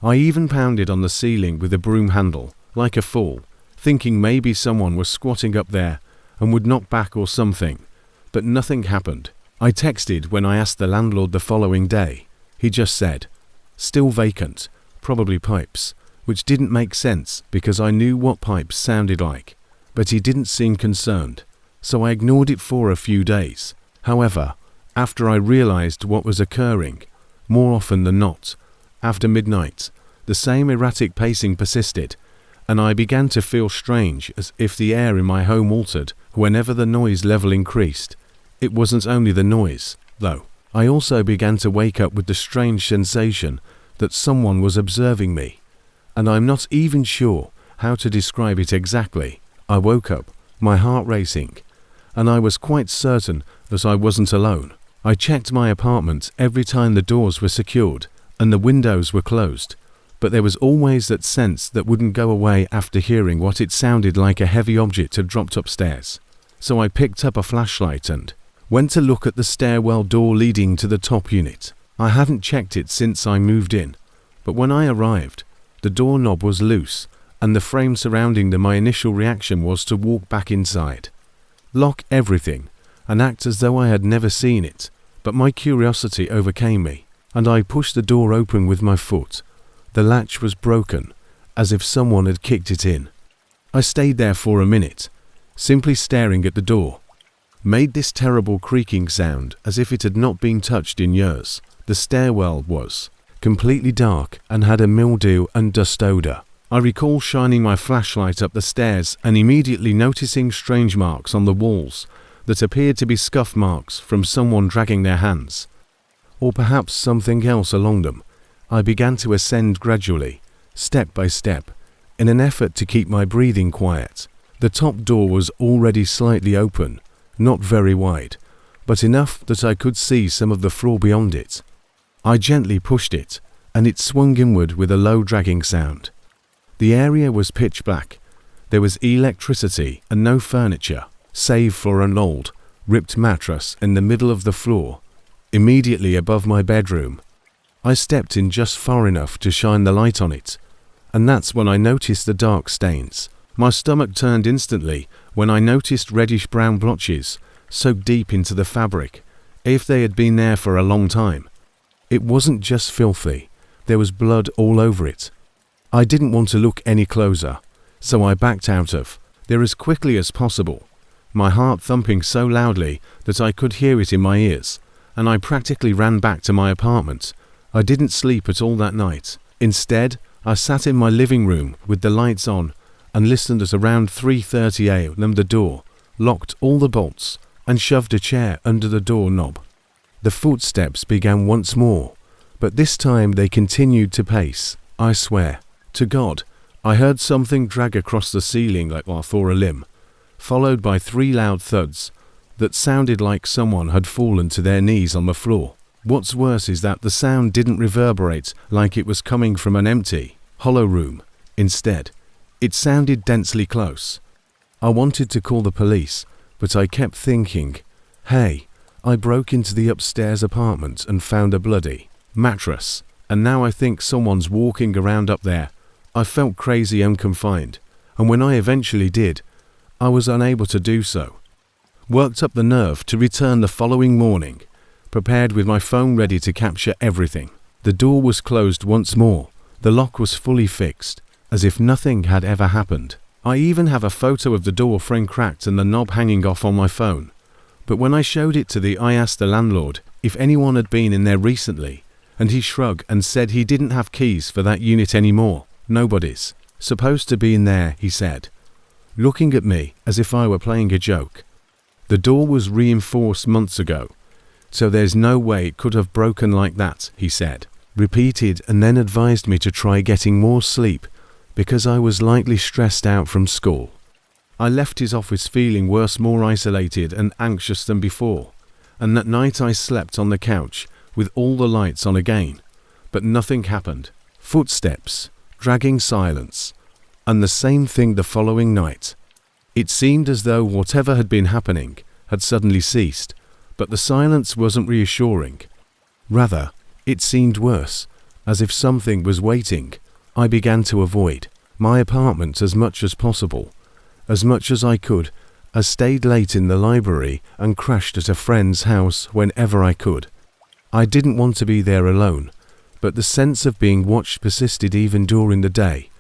I even pounded on the ceiling with a broom handle, like a fool, thinking maybe someone was squatting up there and would knock back or something, but nothing happened. I texted when I asked the landlord the following day. He just said, "Still vacant, probably pipes," which didn't make sense because I knew what pipes sounded like, but he didn't seem concerned, so I ignored it for a few days. However, after I realized what was occurring, more often than not, after midnight, the same erratic pacing persisted, and I began to feel strange, as if the air in my home altered whenever the noise level increased. It wasn't only the noise, though. I also began to wake up with the strange sensation that someone was observing me, and I'm not even sure how to describe it exactly. I woke up, my heart racing, and I was quite certain that I wasn't alone. I checked my apartment every time the doors were secured and the windows were closed, but there was always that sense that wouldn't go away after hearing what it sounded like a heavy object had dropped upstairs. So I picked up a flashlight and went to look at the stairwell door leading to the top unit. I hadn't checked it since I moved in, but when I arrived, the doorknob was loose and the frame surrounding them. My initial reaction was to walk back inside, lock everything, and act as though I had never seen it, but my curiosity overcame me, and I pushed the door open with my foot. The latch was broken, as if someone had kicked it in. I stayed there for a minute, simply staring at the door. Made this terrible creaking sound as if it had not been touched in years. The stairwell was completely dark and had a mildew and dust odor. I recall shining my flashlight up the stairs and immediately noticing strange marks on the walls that appeared to be scuff marks from someone dragging their hands, or perhaps something else along them. I began to ascend gradually, step by step, in an effort to keep my breathing quiet. The top door was already slightly open, not very wide, but enough that I could see some of the floor beyond it. I gently pushed it, and it swung inward with a low dragging sound. The area was pitch black. There was electricity and no furniture, save for an old, ripped mattress in the middle of the floor, immediately above my bedroom. I stepped in just far enough to shine the light on it, and that's when I noticed the dark stains. My stomach turned instantly when I noticed reddish-brown blotches soaked deep into the fabric, if they had been there for a long time. It wasn't just filthy, there was blood all over it. I didn't want to look any closer, so I backed out of there as quickly as possible, my heart thumping so loudly that I could hear it in my ears, and I practically ran back to my apartment. I didn't sleep at all that night. Instead, I sat in my living room with the lights on and listened at around 3:30 a.m. the door, locked all the bolts, and shoved a chair under the door knob. The footsteps began once more, but this time they continued to pace. I swear to God, I heard something drag across the ceiling like for a limb, followed by 3 loud thuds that sounded like someone had fallen to their knees on the floor. What's worse is that the sound didn't reverberate like it was coming from an empty, hollow room. Instead, It sounded densely close. I wanted to call the police, but I kept thinking, hey, I broke into the upstairs apartment and found a bloody mattress, and now I think someone's walking around up there. I felt crazy and confined, and when I eventually did, I was unable to do so. Worked up the nerve to return the following morning, prepared with my phone ready to capture everything. The door was closed once more. The lock was fully fixed, as if nothing had ever happened. I even have a photo of the door frame cracked and the knob hanging off on my phone. But when I showed it I asked the landlord if anyone had been in there recently, and he shrugged and said he didn't have keys for that unit anymore. Nobody's supposed to be in there, he said, looking at me as if I were playing a joke. The door was reinforced months ago, so there's no way it could have broken like that, he said. Repeated and then advised me to try getting more sleep because I was lightly stressed out from school. I left his office feeling worse, more isolated and anxious than before, and that night I slept on the couch with all the lights on again, but nothing happened. Footsteps, dragging silence, and the same thing the following night. It seemed as though whatever had been happening had suddenly ceased, but the silence wasn't reassuring. Rather, it seemed worse, as if something was waiting. I began to avoid my apartment as much as possible, as much as I could. I stayed late in the library and crashed at a friend's house whenever I could. I didn't want to be there alone, but the sense of being watched persisted even during the day.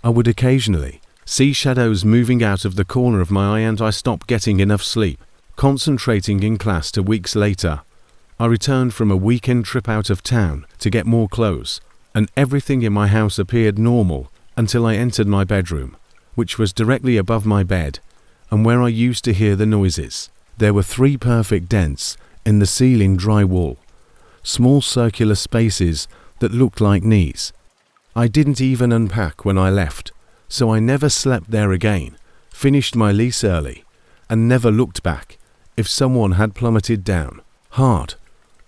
I would occasionally see shadows moving out of the corner of my eye, and I stopped getting enough sleep. Concentrating in class to weeks later, I returned from a weekend trip out of town to get more clothes, and everything in my house appeared normal until I entered my bedroom, which was directly above my bed and where I used to hear the noises. There were 3 perfect dents in the ceiling drywall, small circular spaces that looked like knees. I didn't even unpack when I left, so I never slept there again, finished my lease early, and never looked back. If someone had plummeted down hard,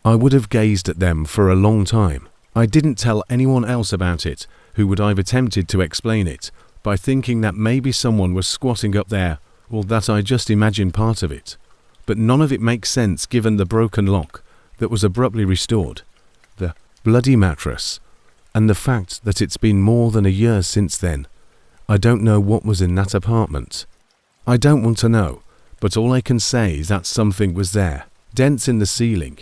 I would have gazed at them for a long time. I didn't tell anyone else about it who would have attempted to explain it by thinking that maybe someone was squatting up there, or that I just imagined part of it. But none of it makes sense given the broken lock that was abruptly restored, the bloody mattress, and the fact that it's been more than a year since then. I don't know what was in that apartment. I don't want to know, but all I can say is that something was there. Dents in the ceiling,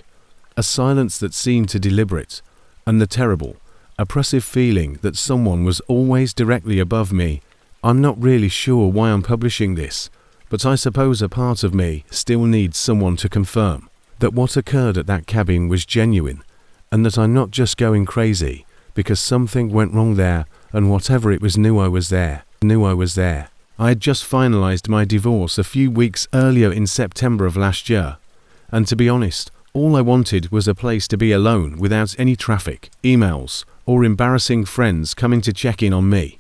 a silence that seemed to deliberate, and the terrible, oppressive feeling that someone was always directly above me. I'm not really sure why I'm publishing this, but I suppose a part of me still needs someone to confirm that what occurred at that cabin was genuine, and that I'm not just going crazy because something went wrong there, and whatever it was knew I was there. I had just finalized my divorce a few weeks earlier in September of last year, and to be honest, all I wanted was a place to be alone without any traffic, emails, or embarrassing friends coming to check in on me.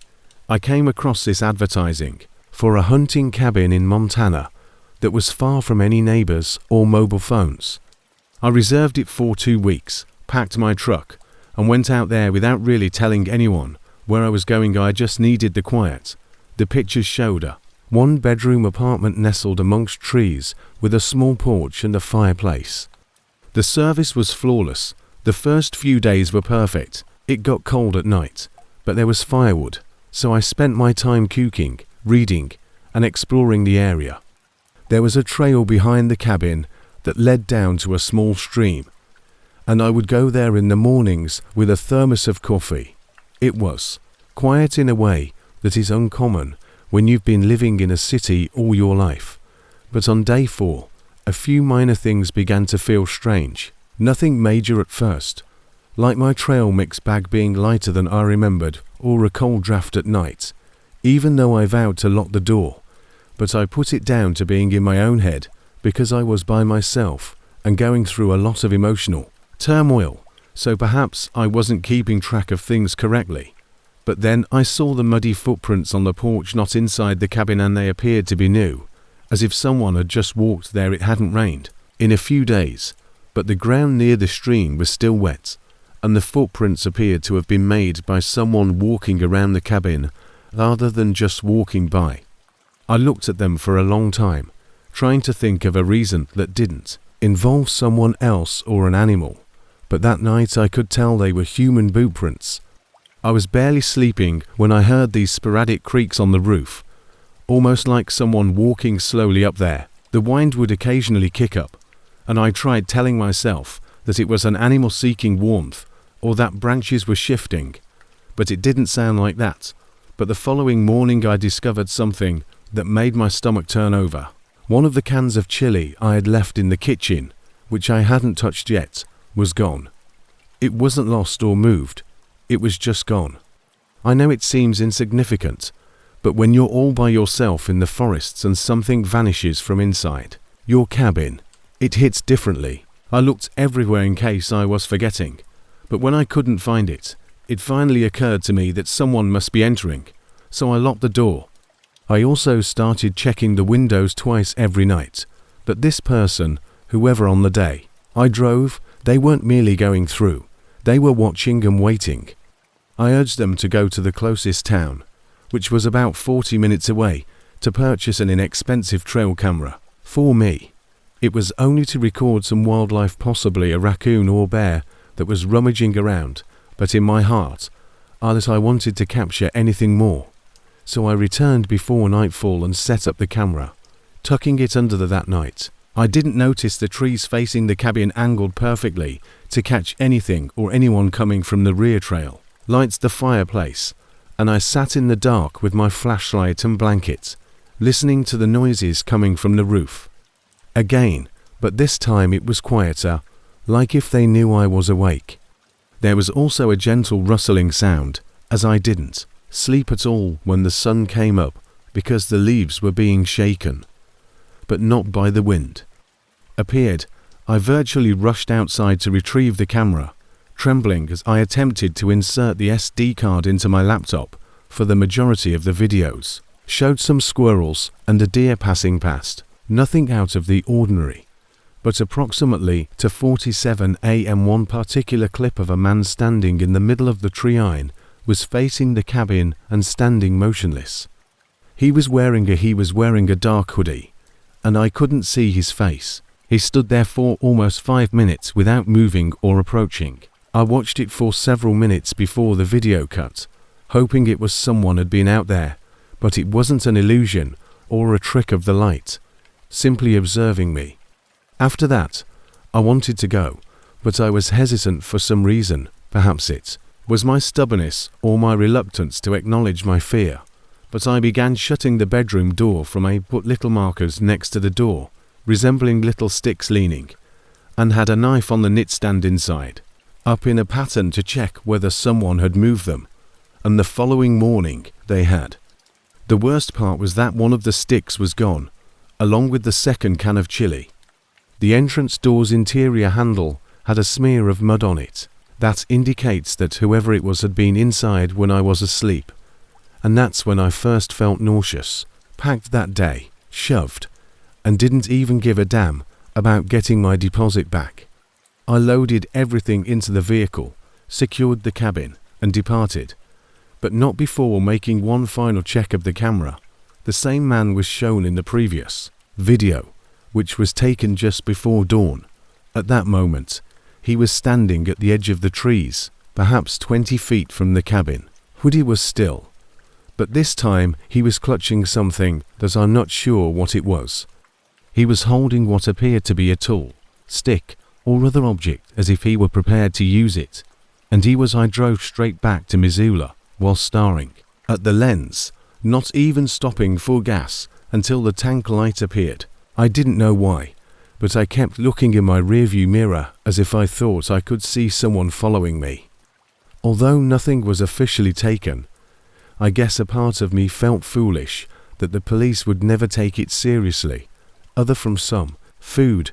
I came across this advertising for a hunting cabin in Montana that was far from any neighbors or mobile phones. I reserved it for 2 weeks, packed my truck, and went out there without really telling anyone where I was going. I just needed the quiet. The pictures showed a 1-bedroom apartment nestled amongst trees with a small porch and a fireplace. The service was flawless. The first few days were perfect. It got cold at night, but there was firewood, so I spent my time cooking, reading, and exploring the area. There was a trail behind the cabin that led down to a small stream, and I would go there in the mornings with a thermos of coffee. It was quiet in a way that is uncommon when you've been living in a city all your life. But on day 4, a few minor things began to feel strange. Nothing major at first, like my trail mix bag being lighter than I remembered, or a cold draft at night, even though I vowed to lock the door. But I put it down to being in my own head because I was by myself and going through a lot of emotional turmoil, so perhaps I wasn't keeping track of things correctly. But then I saw the muddy footprints on the porch, not inside the cabin, and they appeared to be new, as if someone had just walked there. It hadn't rained in a few days, but the ground near the stream was still wet, and the footprints appeared to have been made by someone walking around the cabin rather than just walking by. I looked at them for a long time, trying to think of a reason that didn't involve someone else or an animal, but that night I could tell they were human boot prints. I was barely sleeping when I heard these sporadic creaks on the roof, almost like someone walking slowly up there. The wind would occasionally kick up, and I tried telling myself that it was an animal seeking warmth or that branches were shifting, but it didn't sound like that. But the following morning I discovered something that made my stomach turn over. One of the cans of chili I had left in the kitchen, which I hadn't touched yet, was gone. It wasn't lost or moved, it was just gone. I know it seems insignificant, but when you're all by yourself in the forests and something vanishes from inside your cabin, it hits differently. I looked everywhere in case I was forgetting, but when I couldn't find it, it finally occurred to me that someone must be entering, so I locked the door. I also started checking the windows twice every night, but this person, whoever on the day I drove, they weren't merely going through, they were watching and waiting. I urged them to go to the closest town, which was about 40 minutes away, to purchase an inexpensive trail camera. For me, it was only to record some wildlife, possibly a raccoon or bear that was rummaging around, but in my heart, I wanted to capture anything more. So I returned before nightfall and set up the camera, tucking it under that night. I didn't notice the trees facing the cabin angled perfectly to catch anything or anyone coming from the rear trail. Lights the fireplace, and I sat in the dark with my flashlight and blanket, listening to the noises coming from the roof. Again, but this time it was quieter, like if they knew I was awake. There was also a gentle rustling sound, as I didn't sleep at all when the sun came up because the leaves were being shaken, but not by the wind. Appeared, I virtually rushed outside to retrieve the camera, trembling as I attempted to insert the SD card into my laptop for the majority of the videos. Showed some squirrels and a deer passing past, nothing out of the ordinary. But approximately to 47 AM, one particular clip of a man standing in the middle of the tree line was facing the cabin and standing motionless. He was wearing a dark hoodie, and I couldn't see his face. He stood there for almost 5 minutes without moving or approaching. I watched it for several minutes before the video cut, hoping it was someone had been out there, but it wasn't an illusion or a trick of the light, simply observing me. After that, I wanted to go, but I was hesitant for some reason. Perhaps it was my stubbornness or my reluctance to acknowledge my fear, but I began shutting the bedroom door from I put little markers next to the door, resembling little sticks leaning, and had a knife on the nightstand inside, up in a pattern to check whether someone had moved them, and the following morning they had. The worst part was that one of the sticks was gone, along with the second can of chili. The entrance door's interior handle had a smear of mud on it. That indicates that whoever it was had been inside when I was asleep. And that's when I first felt nauseous, packed that day, shoved, and didn't even give a damn about getting my deposit back. I loaded everything into the vehicle, secured the cabin, and departed. But not before making one final check of the camera. The same man was shown in the previous video, which was taken just before dawn. At that moment, he was standing at the edge of the trees, perhaps 20 feet from the cabin. Hoodie was still, but this time he was clutching something that I'm not sure what it was. He was holding what appeared to be a tool, stick, or other object as if he were prepared to use it, and I drove straight back to Missoula while staring at the lens, not even stopping for gas until the tank light appeared. I didn't know why, but I kept looking in my rearview mirror as if I thought I could see someone following me. Although nothing was officially taken, I guess a part of me felt foolish that the police would never take it seriously. Other from some food,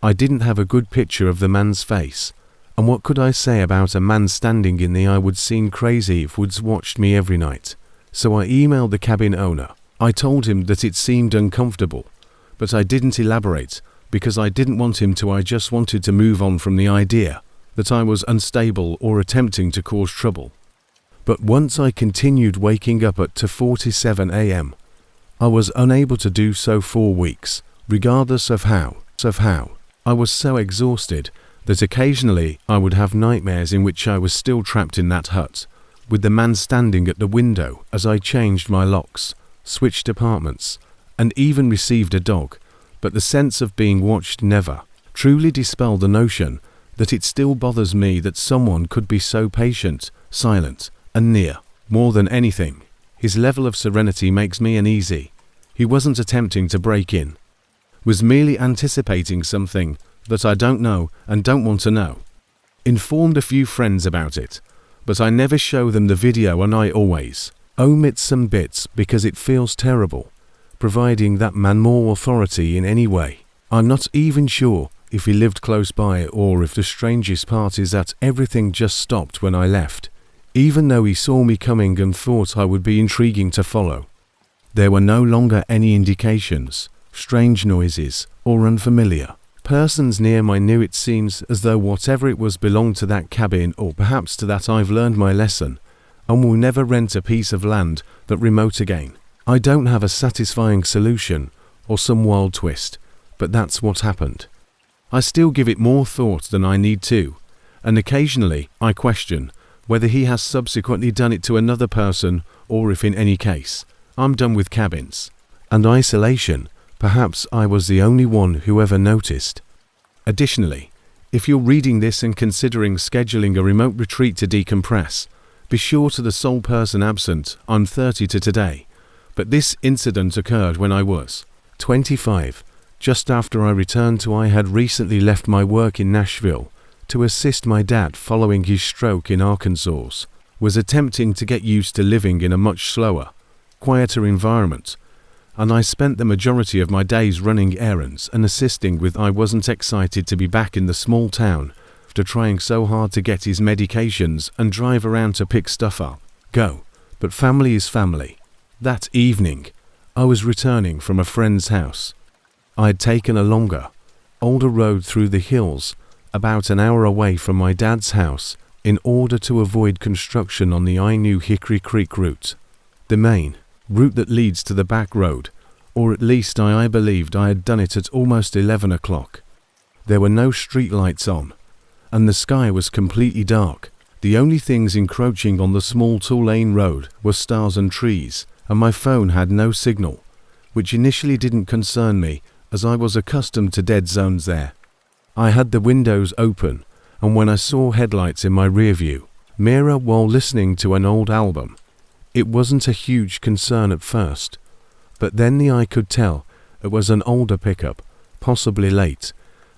I didn't have a good picture of the man's face, and what could I say about a man standing in the I would seem crazy if woods watched me every night. So I emailed the cabin owner. I told him that it seemed uncomfortable, but I didn't elaborate because I didn't want him to. I just wanted to move on from the idea that I was unstable or attempting to cause trouble. But once I continued waking up at 2:47 a.m., I was unable to do so for weeks, regardless of how. I was so exhausted that occasionally I would have nightmares in which I was still trapped in that hut, with the man standing at the window as I changed my locks, switched apartments, and even received a dog. But the sense of being watched never truly dispelled the notion that it still bothers me that someone could be so patient, silent, and near. More than anything, his level of serenity makes me uneasy. He wasn't attempting to break in, was merely anticipating something that I don't know and don't want to know. Informed a few friends about it, but I never show them the video, and I always omit some bits because it feels terrible, providing that man more authority in any way. I'm not even sure if he lived close by, or if the strangest part is that everything just stopped when I left, even though he saw me coming and thought I would be intriguing to follow. There were no longer any indications, strange noises, or unfamiliar persons near my knew. It seems as though whatever it was belonged to that cabin, or perhaps to that I've learned my lesson and will never rent a piece of land that remote again. I don't have a satisfying solution or some wild twist, but that's what happened. I still give it more thought than I need to, and occasionally I question whether he has subsequently done it to another person, or if in any case I'm done with cabins and isolation. Perhaps I was the only one who ever noticed. Additionally, if you're reading this and considering scheduling a remote retreat to decompress, be sure to the sole person absent. I'm 30 to today, but this incident occurred when I was 25, just after I returned to. I had recently left my work in Nashville to assist my dad following his stroke in Arkansas, was attempting to get used to living in a much slower, quieter environment, and I spent the majority of my days running errands and assisting with. I wasn't excited to be back in the small town after trying so hard to get his medications and drive around to pick stuff up. But family is family. That evening, I was returning from a friend's house. I had taken a longer, older road through the hills, about an hour away from my dad's house, in order to avoid construction on the I knew Hickory Creek route, the main route that leads to the back road, or at least I believed I had done it at almost 11 o'clock. There were no street lights on, and the sky was completely dark. The only things encroaching on the small two-lane road were stars and trees, and my phone had no signal, which initially didn't concern me, as I was accustomed to dead zones there. I had the windows open, and when I saw headlights in my rearview mirror while listening to an old album, it wasn't a huge concern at first, but then the eye could tell it was an older pickup, possibly late,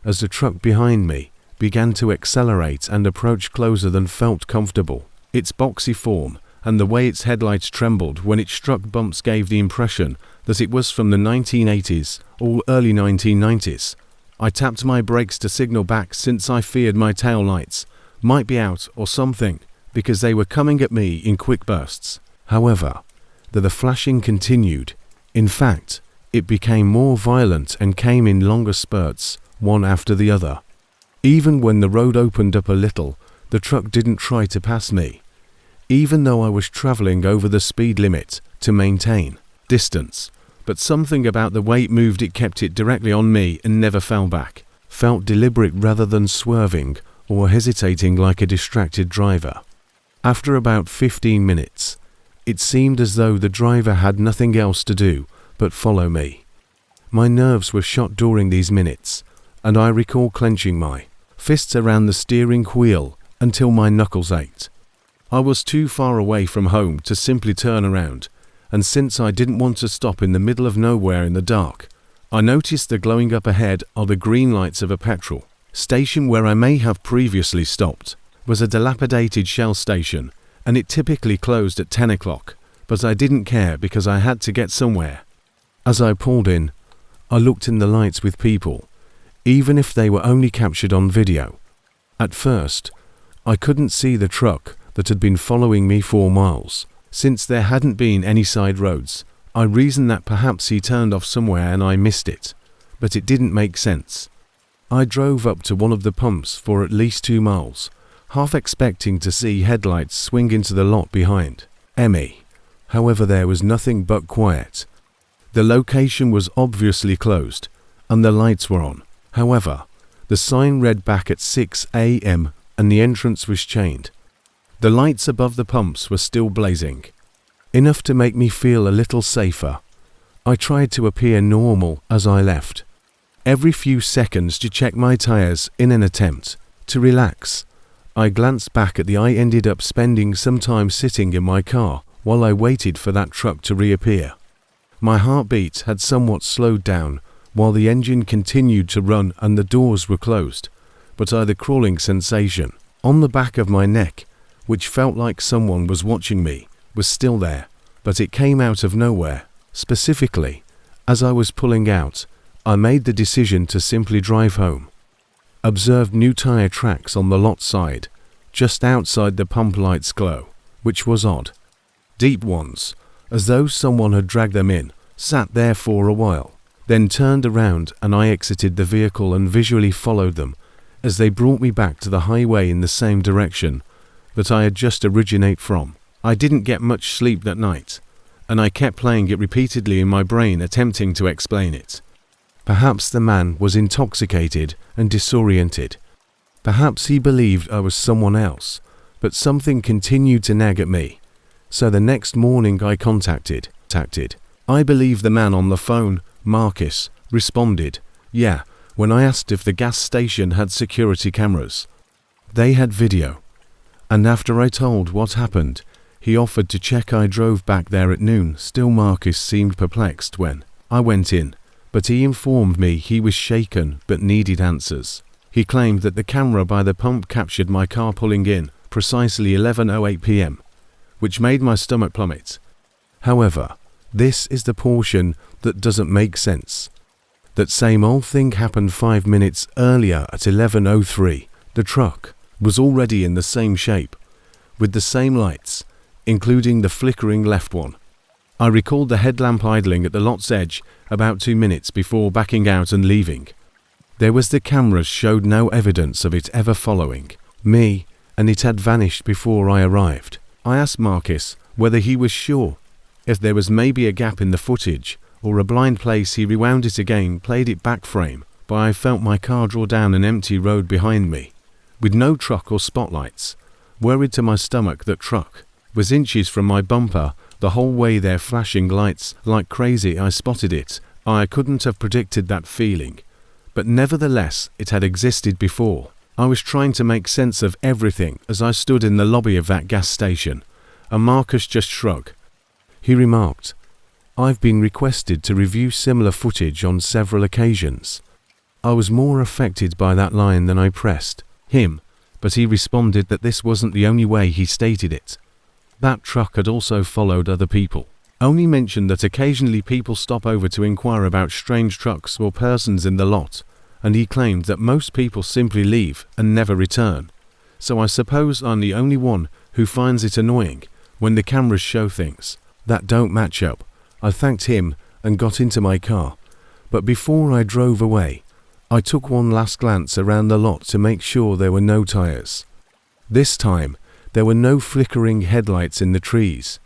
as the truck behind me began to accelerate and approach closer than felt comfortable. Its boxy form and the way its headlights trembled when it struck bumps gave the impression that it was from the 1980s or early 1990s. I tapped my brakes to signal back, since I feared my tail lights might be out or something, because they were coming at me in quick bursts. However, the flashing continued. In fact, it became more violent and came in longer spurts, one after the other. Even when the road opened up a little, the truck didn't try to pass me, even though I was traveling over the speed limit to maintain distance. But something about the way it moved, it kept it directly on me and never fell back. Felt deliberate rather than swerving or hesitating like a distracted driver. After about 15 minutes, it seemed as though the driver had nothing else to do but follow me. My nerves were shot during these minutes, and I recall clenching my fists around the steering wheel until my knuckles ached. I was too far away from home to simply turn around, and since I didn't want to stop in the middle of nowhere in the dark, I noticed the glowing up ahead are the green lights of a petrol station. Where I may have previously stopped was a dilapidated Shell station, and it typically closed at 10 o'clock, but I didn't care because I had to get somewhere. As I pulled in, I looked in the lights with people, even if they were only captured on video. At first, I couldn't see the truck that had been following me for miles. Since there hadn't been any side roads, I reasoned that perhaps he turned off somewhere and I missed it, but it didn't make sense. I drove up to one of the pumps for at least 2 miles, half expecting to see headlights swing into the lot behind me. However, there was nothing but quiet. The location was obviously closed, and the lights were on. However, the sign read back at 6 a.m. and the entrance was chained. The lights above the pumps were still blazing, enough to make me feel a little safer. I tried to appear normal as I left, every few seconds to check my tires in an attempt to relax. I glanced back at I ended up spending some time sitting in my car while I waited for that truck to reappear. My heartbeat had somewhat slowed down while the engine continued to run and the doors were closed, but the crawling sensation on the back of my neck, which felt like someone was watching me, was still there, but it came out of nowhere. Specifically, as I was pulling out, I made the decision to simply drive home. Observed new tire tracks on the lot side, just outside the pump lights glow, which was odd. Deep ones, as though someone had dragged them in, sat there for a while, then turned around and I exited the vehicle and visually followed them as they brought me back to the highway in the same direction that I had just originated from. I didn't get much sleep that night, and I kept playing it repeatedly in my brain, attempting to explain it. Perhaps the man was intoxicated and disoriented. Perhaps he believed I was someone else, but something continued to nag at me. So the next morning I contacted. I believe the man on the phone, Marcus, responded, "Yeah," when I asked if the gas station had security cameras. They had video. And after I told what happened, he offered to check. I drove back there at noon. Still, Marcus seemed perplexed when I went in, but he informed me he was shaken but needed answers. He claimed that the camera by the pump captured my car pulling in precisely 11:08 p.m., which made my stomach plummet. However, this is the portion that doesn't make sense. That same old thing happened 5 minutes earlier at 11:03. The truck was already in the same shape, with the same lights, including the flickering left one. I recalled the headlamp idling at the lot's edge about 2 minutes before backing out and leaving. There was the cameras showed no evidence of it ever following me, and it had vanished before I arrived. I asked Marcus whether he was sure if there was maybe a gap in the footage or a blind place. He rewound it again, played it back frame, but I felt my car draw down an empty road behind me, with no truck or spotlights. Worried to my stomach, that truck was inches from my bumper the whole way there, flashing lights like crazy. I spotted it. I couldn't have predicted that feeling, but nevertheless it had existed before. I was trying to make sense of everything as I stood in the lobby of that gas station, and Marcus just shrugged. He remarked, "I've been requested to review similar footage on several occasions." I was more affected by that line than I pressed him, but he responded that this wasn't the only way he stated it. That truck had also followed other people. Only mentioned that occasionally people stop over to inquire about strange trucks or persons in the lot, and he claimed that most people simply leave and never return. So I suppose I'm the only one who finds it annoying when the cameras show things that don't match up. I thanked him and got into my car, but before I drove away, I took one last glance around the lot to make sure there were no tires. This time, there were no flickering headlights in the trees,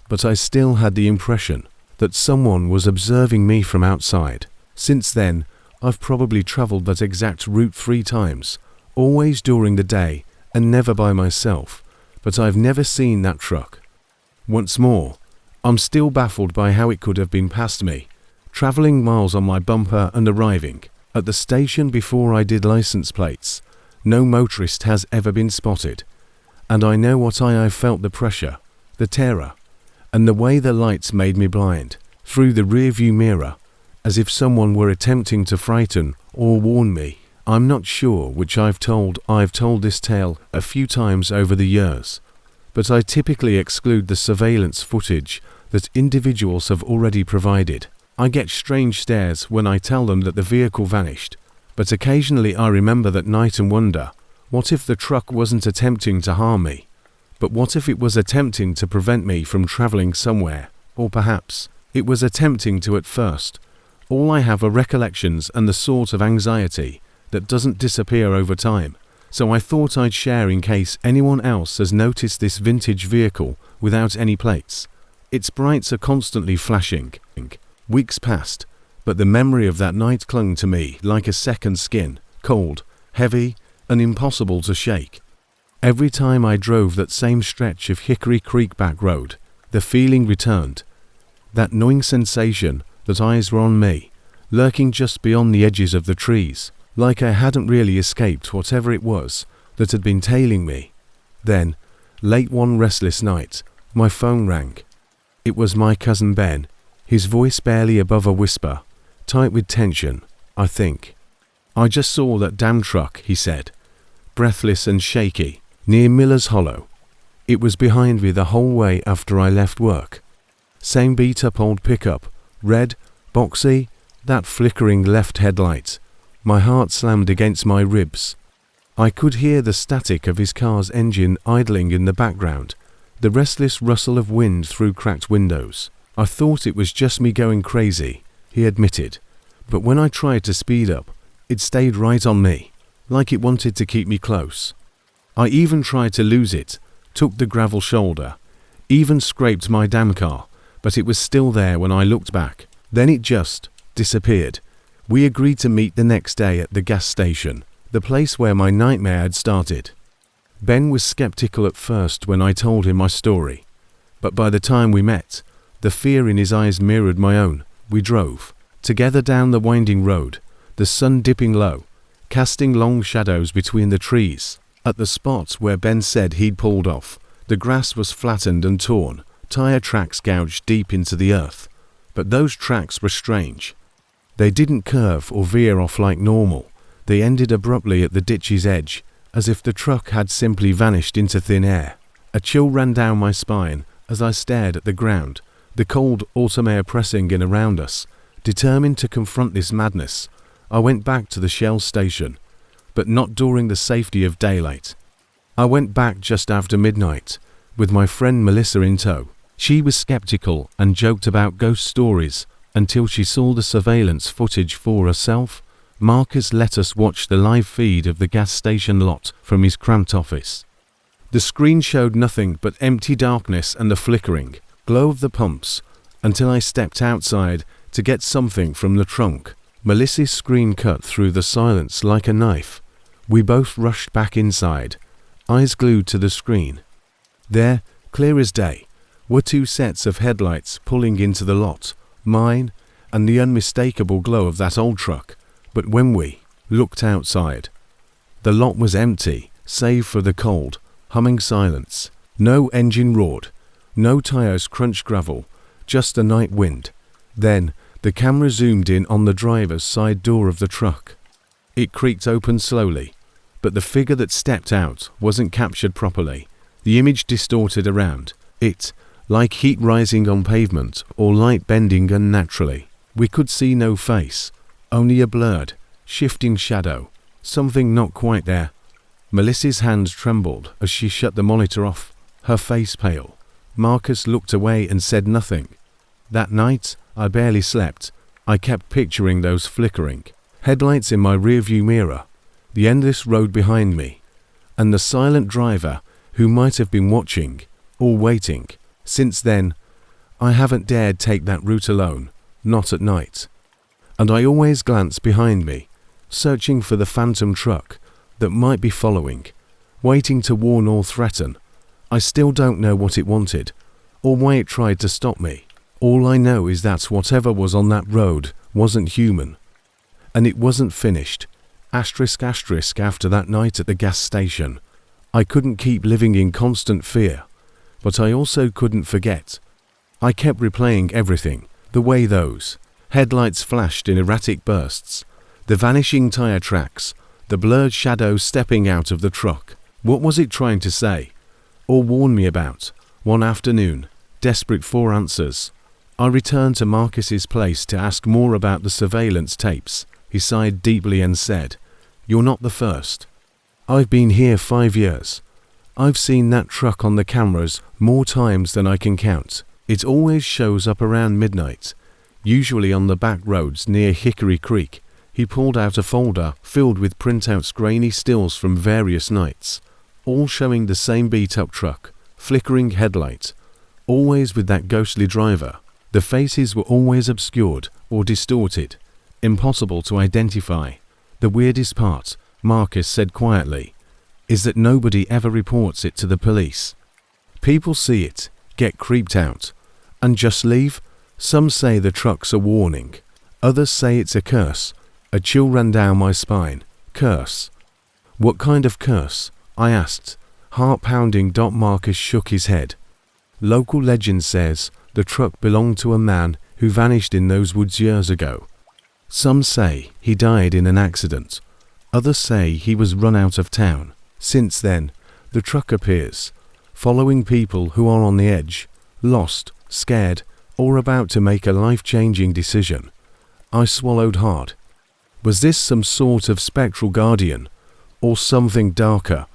but I still had the impression that someone was observing me from outside. Since then, I've probably traveled that exact route 3 times, always during the day and never by myself, but I've never seen that truck. Once more, I'm still baffled by how it could have been past me, traveling miles on my bumper and arriving at the station before I did license plates. No motorist has ever been spotted, and I know what I felt: the pressure, the terror, and the way the lights made me blind through the rearview mirror, as if someone were attempting to frighten or warn me. I'm not sure which I've told this tale a few times over the years, but I typically exclude the surveillance footage that individuals have already provided. I get strange stares when I tell them that the vehicle vanished, but occasionally I remember that night and wonder, what if the truck wasn't attempting to harm me? But what if it was attempting to prevent me from traveling somewhere? Or perhaps it was attempting to at first. All I have are recollections and the sort of anxiety that doesn't disappear over time, so I thought I'd share in case anyone else has noticed this vintage vehicle without any plates. Its brights are constantly flashing. Weeks passed, but the memory of that night clung to me like a second skin, cold, heavy, and impossible to shake. Every time I drove that same stretch of Hickory Creek back road, the feeling returned. That gnawing sensation that eyes were on me, lurking just beyond the edges of the trees, like I hadn't really escaped whatever it was that had been tailing me. Then, late one restless night, my phone rang. It was my cousin Ben, his voice barely above a whisper, tight with tension, I think. "I just saw that damn truck," he said, breathless and shaky, near Miller's Hollow. It was behind me the whole way after I left work. Same beat-up old pickup, red, boxy, that flickering left headlight. My heart slammed against my ribs. I could hear the static of his car's engine idling in the background, the restless rustle of wind through cracked windows. "I thought it was just me going crazy," he admitted, "but when I tried to speed up, it stayed right on me, like it wanted to keep me close. I even tried to lose it, took the gravel shoulder, even scraped my damn car, but it was still there when I looked back. Then it just disappeared." We agreed to meet the next day at the gas station, the place where my nightmare had started. Ben was skeptical at first when I told him my story, but by the time we met, the fear in his eyes mirrored my own. We drove together down the winding road, the sun dipping low, casting long shadows between the trees. At the spot where Ben said he'd pulled off, the grass was flattened and torn, tire tracks gouged deep into the earth. But those tracks were strange. They didn't curve or veer off like normal. They ended abruptly at the ditch's edge, as if the truck had simply vanished into thin air. A chill ran down my spine as I stared at the ground, the cold autumn air pressing in around us. Determined to confront this madness, I went back to the Shell station, but not during the safety of daylight. I went back just after midnight, with my friend Melissa in tow. She was skeptical and joked about ghost stories until she saw the surveillance footage for herself. Marcus let us watch the live feed of the gas station lot from his cramped office. The screen showed nothing but empty darkness and the flickering glow of the pumps until I stepped outside to get something from the trunk. Melissa's scream cut through the silence like a knife. We both rushed back inside, eyes glued to the screen. There, clear as day, were two sets of headlights pulling into the lot, mine and the unmistakable glow of that old truck. But when we looked outside, the lot was empty, save for the cold, humming silence. No engine roared, no tires crunched gravel, just a night wind. Then, the camera zoomed in on the driver's side door of the truck. It creaked open slowly, but the figure that stepped out wasn't captured properly. The image distorted around it, like heat rising on pavement or light bending unnaturally. We could see no face, only a blurred, shifting shadow, something not quite there. Melissa's hands trembled as she shut the monitor off, her face pale. Marcus looked away and said nothing. That night, I barely slept. I kept picturing those flickering headlights in my rearview mirror, the endless road behind me, and the silent driver who might have been watching or waiting. Since then, I haven't dared take that route alone, not at night. And I always glance behind me, searching for the phantom truck that might be following, waiting to warn or threaten. I still don't know what it wanted, or why it tried to stop me. All I know is that whatever was on that road wasn't human. And it wasn't finished. Asterisk after that night at the gas station. I couldn't keep living in constant fear, but I also couldn't forget. I kept replaying everything, the way those headlights flashed in erratic bursts, the vanishing tire tracks, the blurred shadows stepping out of the truck. What was it trying to say, or warn me about? One afternoon, desperate for answers, I returned to Marcus's place to ask more about the surveillance tapes. He sighed deeply and said, "You're not the first. I've been here 5 years. I've seen that truck on the cameras more times than I can count. It always shows up around midnight, usually on the back roads near Hickory Creek." He pulled out a folder filled with printouts, grainy stills from various nights, all showing the same beat-up truck, flickering headlight, always with that ghostly driver. The faces were always obscured or distorted, impossible to identify. The weirdest part, Marcus said quietly, is that nobody ever reports it to the police. People see it, get creeped out, and just leave. Some say the truck's a warning. Others say it's a curse. A chill ran down my spine. Curse? What kind of curse? I asked. Heart-pounding. Marcus shook his head. Local legend says the truck belonged to a man who vanished in those woods years ago. Some say he died in an accident. Others say he was run out of town. Since then, the truck appears, following people who are on the edge, lost, scared, or about to make a life-changing decision. I swallowed hard. Was this some sort of spectral guardian, or something darker?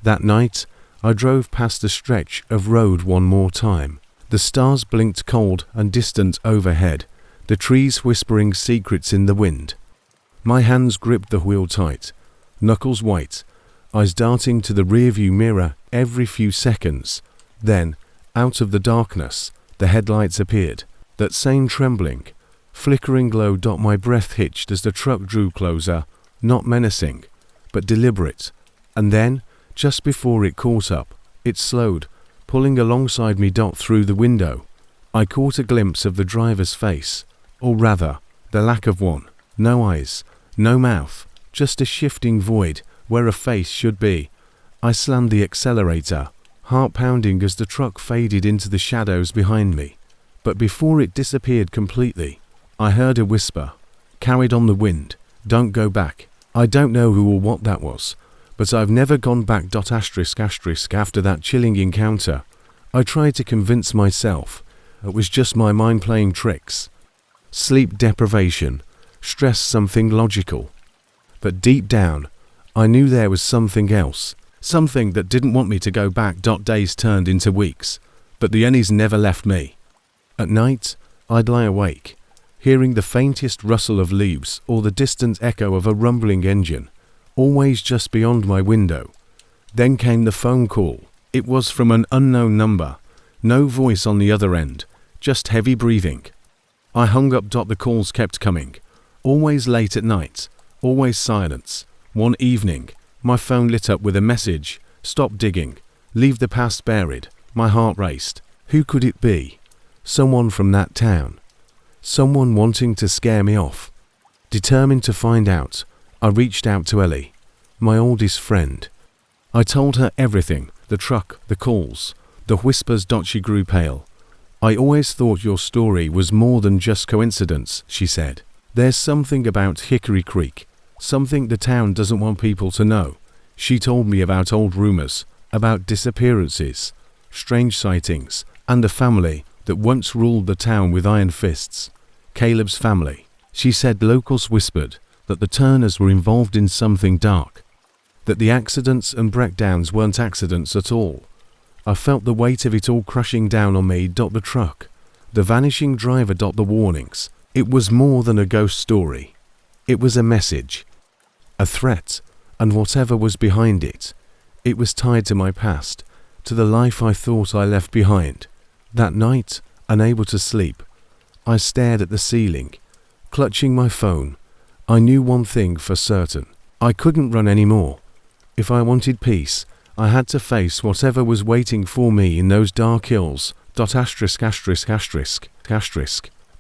That night, I drove past the stretch of road one more time. The stars blinked cold and distant overhead, the trees whispering secrets in the wind. My hands gripped the wheel tight, knuckles white, eyes darting to the rearview mirror every few seconds. Then, out of the darkness, the headlights appeared, that same trembling, flickering glow. My breath hitched as the truck drew closer, not menacing, but deliberate. And then, just before it caught up, it slowed, pulling alongside me. Through the window, I caught a glimpse of the driver's face, or rather, the lack of one. No eyes, no mouth, just a shifting void where a face should be. I slammed the accelerator, heart pounding as the truck faded into the shadows behind me. But before it disappeared completely, I heard a whisper, carried on the wind, "Don't go back." I don't know who or what that was, but I've never gone back. After that chilling encounter, I tried to convince myself it was just my mind playing tricks. Sleep deprivation, stress, something logical. But deep down, I knew there was something else, something that didn't want me to go back. Days turned into weeks, but the unease never left me. At night, I'd lie awake, hearing the faintest rustle of leaves or the distant echo of a rumbling engine, always just beyond my window. Then came the phone call. It was from an unknown number, no voice on the other end, just heavy breathing. I hung up. The calls kept coming, always late at night, always silence. One evening, my phone lit up with a message, "Stop digging, leave the past buried." My heart raced. Who could it be? Someone from that town. Someone wanting to scare me off. Determined to find out, I reached out to Ellie, my oldest friend. I told her everything, the truck, the calls, the whispers. She grew pale. "I always thought your story was more than just coincidence," she said. "There's something about Hickory Creek, something the town doesn't want people to know." She told me about old rumors, about disappearances, strange sightings, and a family that once ruled the town with iron fists. Caleb's family. She said locals whispered that the Turners were involved in something dark, that the accidents and breakdowns weren't accidents at all. I felt the weight of it all crushing down on me. The truck, the vanishing driver. The warnings. It was more than a ghost story. It was a message, a threat, and whatever was behind it, it was tied to my past, to the life I thought I left behind. That night, unable to sleep, I stared at the ceiling, clutching my phone. I knew one thing for certain. I couldn't run anymore. If I wanted peace, I had to face whatever was waiting for me in those dark hills. The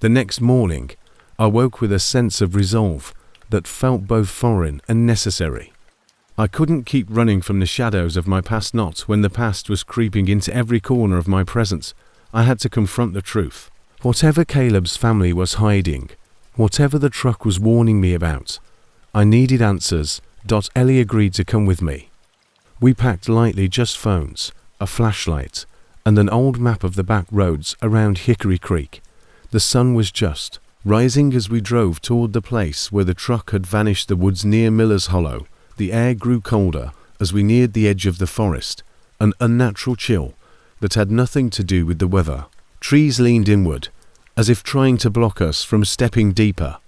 next morning, I woke with a sense of resolve that felt both foreign and necessary. I couldn't keep running from the shadows of my past, not when the past was creeping into every corner of my present. I had to confront the truth. Whatever Caleb's family was hiding, whatever the truck was warning me about, I needed answers. Ellie agreed to come with me. We packed lightly, just phones, a flashlight, and an old map of the back roads around Hickory Creek. The sun was just rising as we drove toward the place where the truck had vanished. The woods near Miller's Hollow. The air grew colder as we neared the edge of the forest, an unnatural chill that had nothing to do with the weather. Trees leaned inward, as if trying to block us from stepping deeper.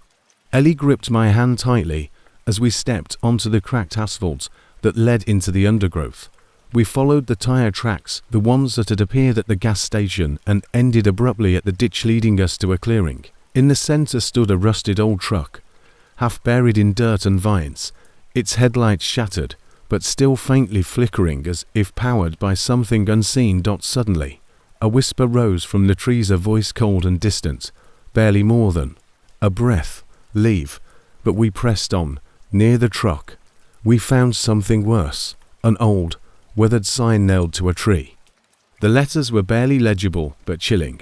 Ellie gripped my hand tightly as we stepped onto the cracked asphalt that led into the undergrowth. We followed the tire tracks, the ones that had appeared at the gas station and ended abruptly at the ditch leading us to a clearing. In the center stood a rusted old truck, half buried in dirt and vines, its headlights shattered, but still faintly flickering as if powered by something unseen. Suddenly, a whisper rose from the trees, a voice cold and distant, barely more than a breath. Leave. But we pressed on. Near the truck, we found something worse, an old, weathered sign nailed to a tree. The letters were barely legible but chilling.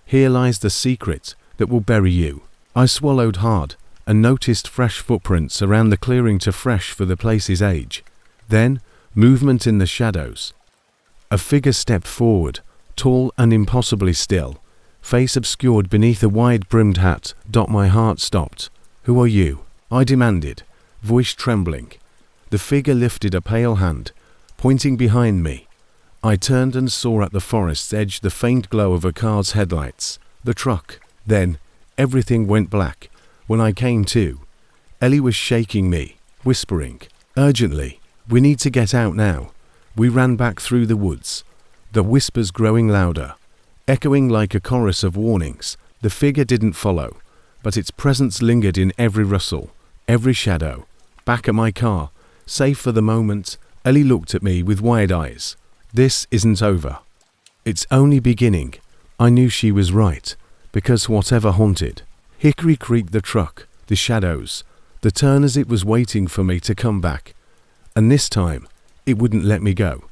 Here lies the secret that will bury you. I swallowed hard and noticed fresh footprints around the clearing, too fresh for the place's age. Then, movement in the shadows. A figure stepped forward, tall and impossibly still, face obscured beneath a wide-brimmed hat. My heart stopped. "Who are you?" I demanded, voice trembling. The figure lifted a pale hand, pointing behind me. I turned and saw at the forest's edge the faint glow of a car's headlights. The truck. Then, everything went black. When I came to, Ellie was shaking me, whispering, urgently, "We need to get out now." We ran back through the woods, the whispers growing louder, echoing like a chorus of warnings. The figure didn't follow, but its presence lingered in every rustle, every shadow. Back at my car, safe for the moment, Ellie looked at me with wide eyes. "This isn't over. It's only beginning." I knew she was right, because whatever haunted Hickory Creek, the truck, the shadows, the turn as it was waiting for me to come back. And this time, it wouldn't let me go.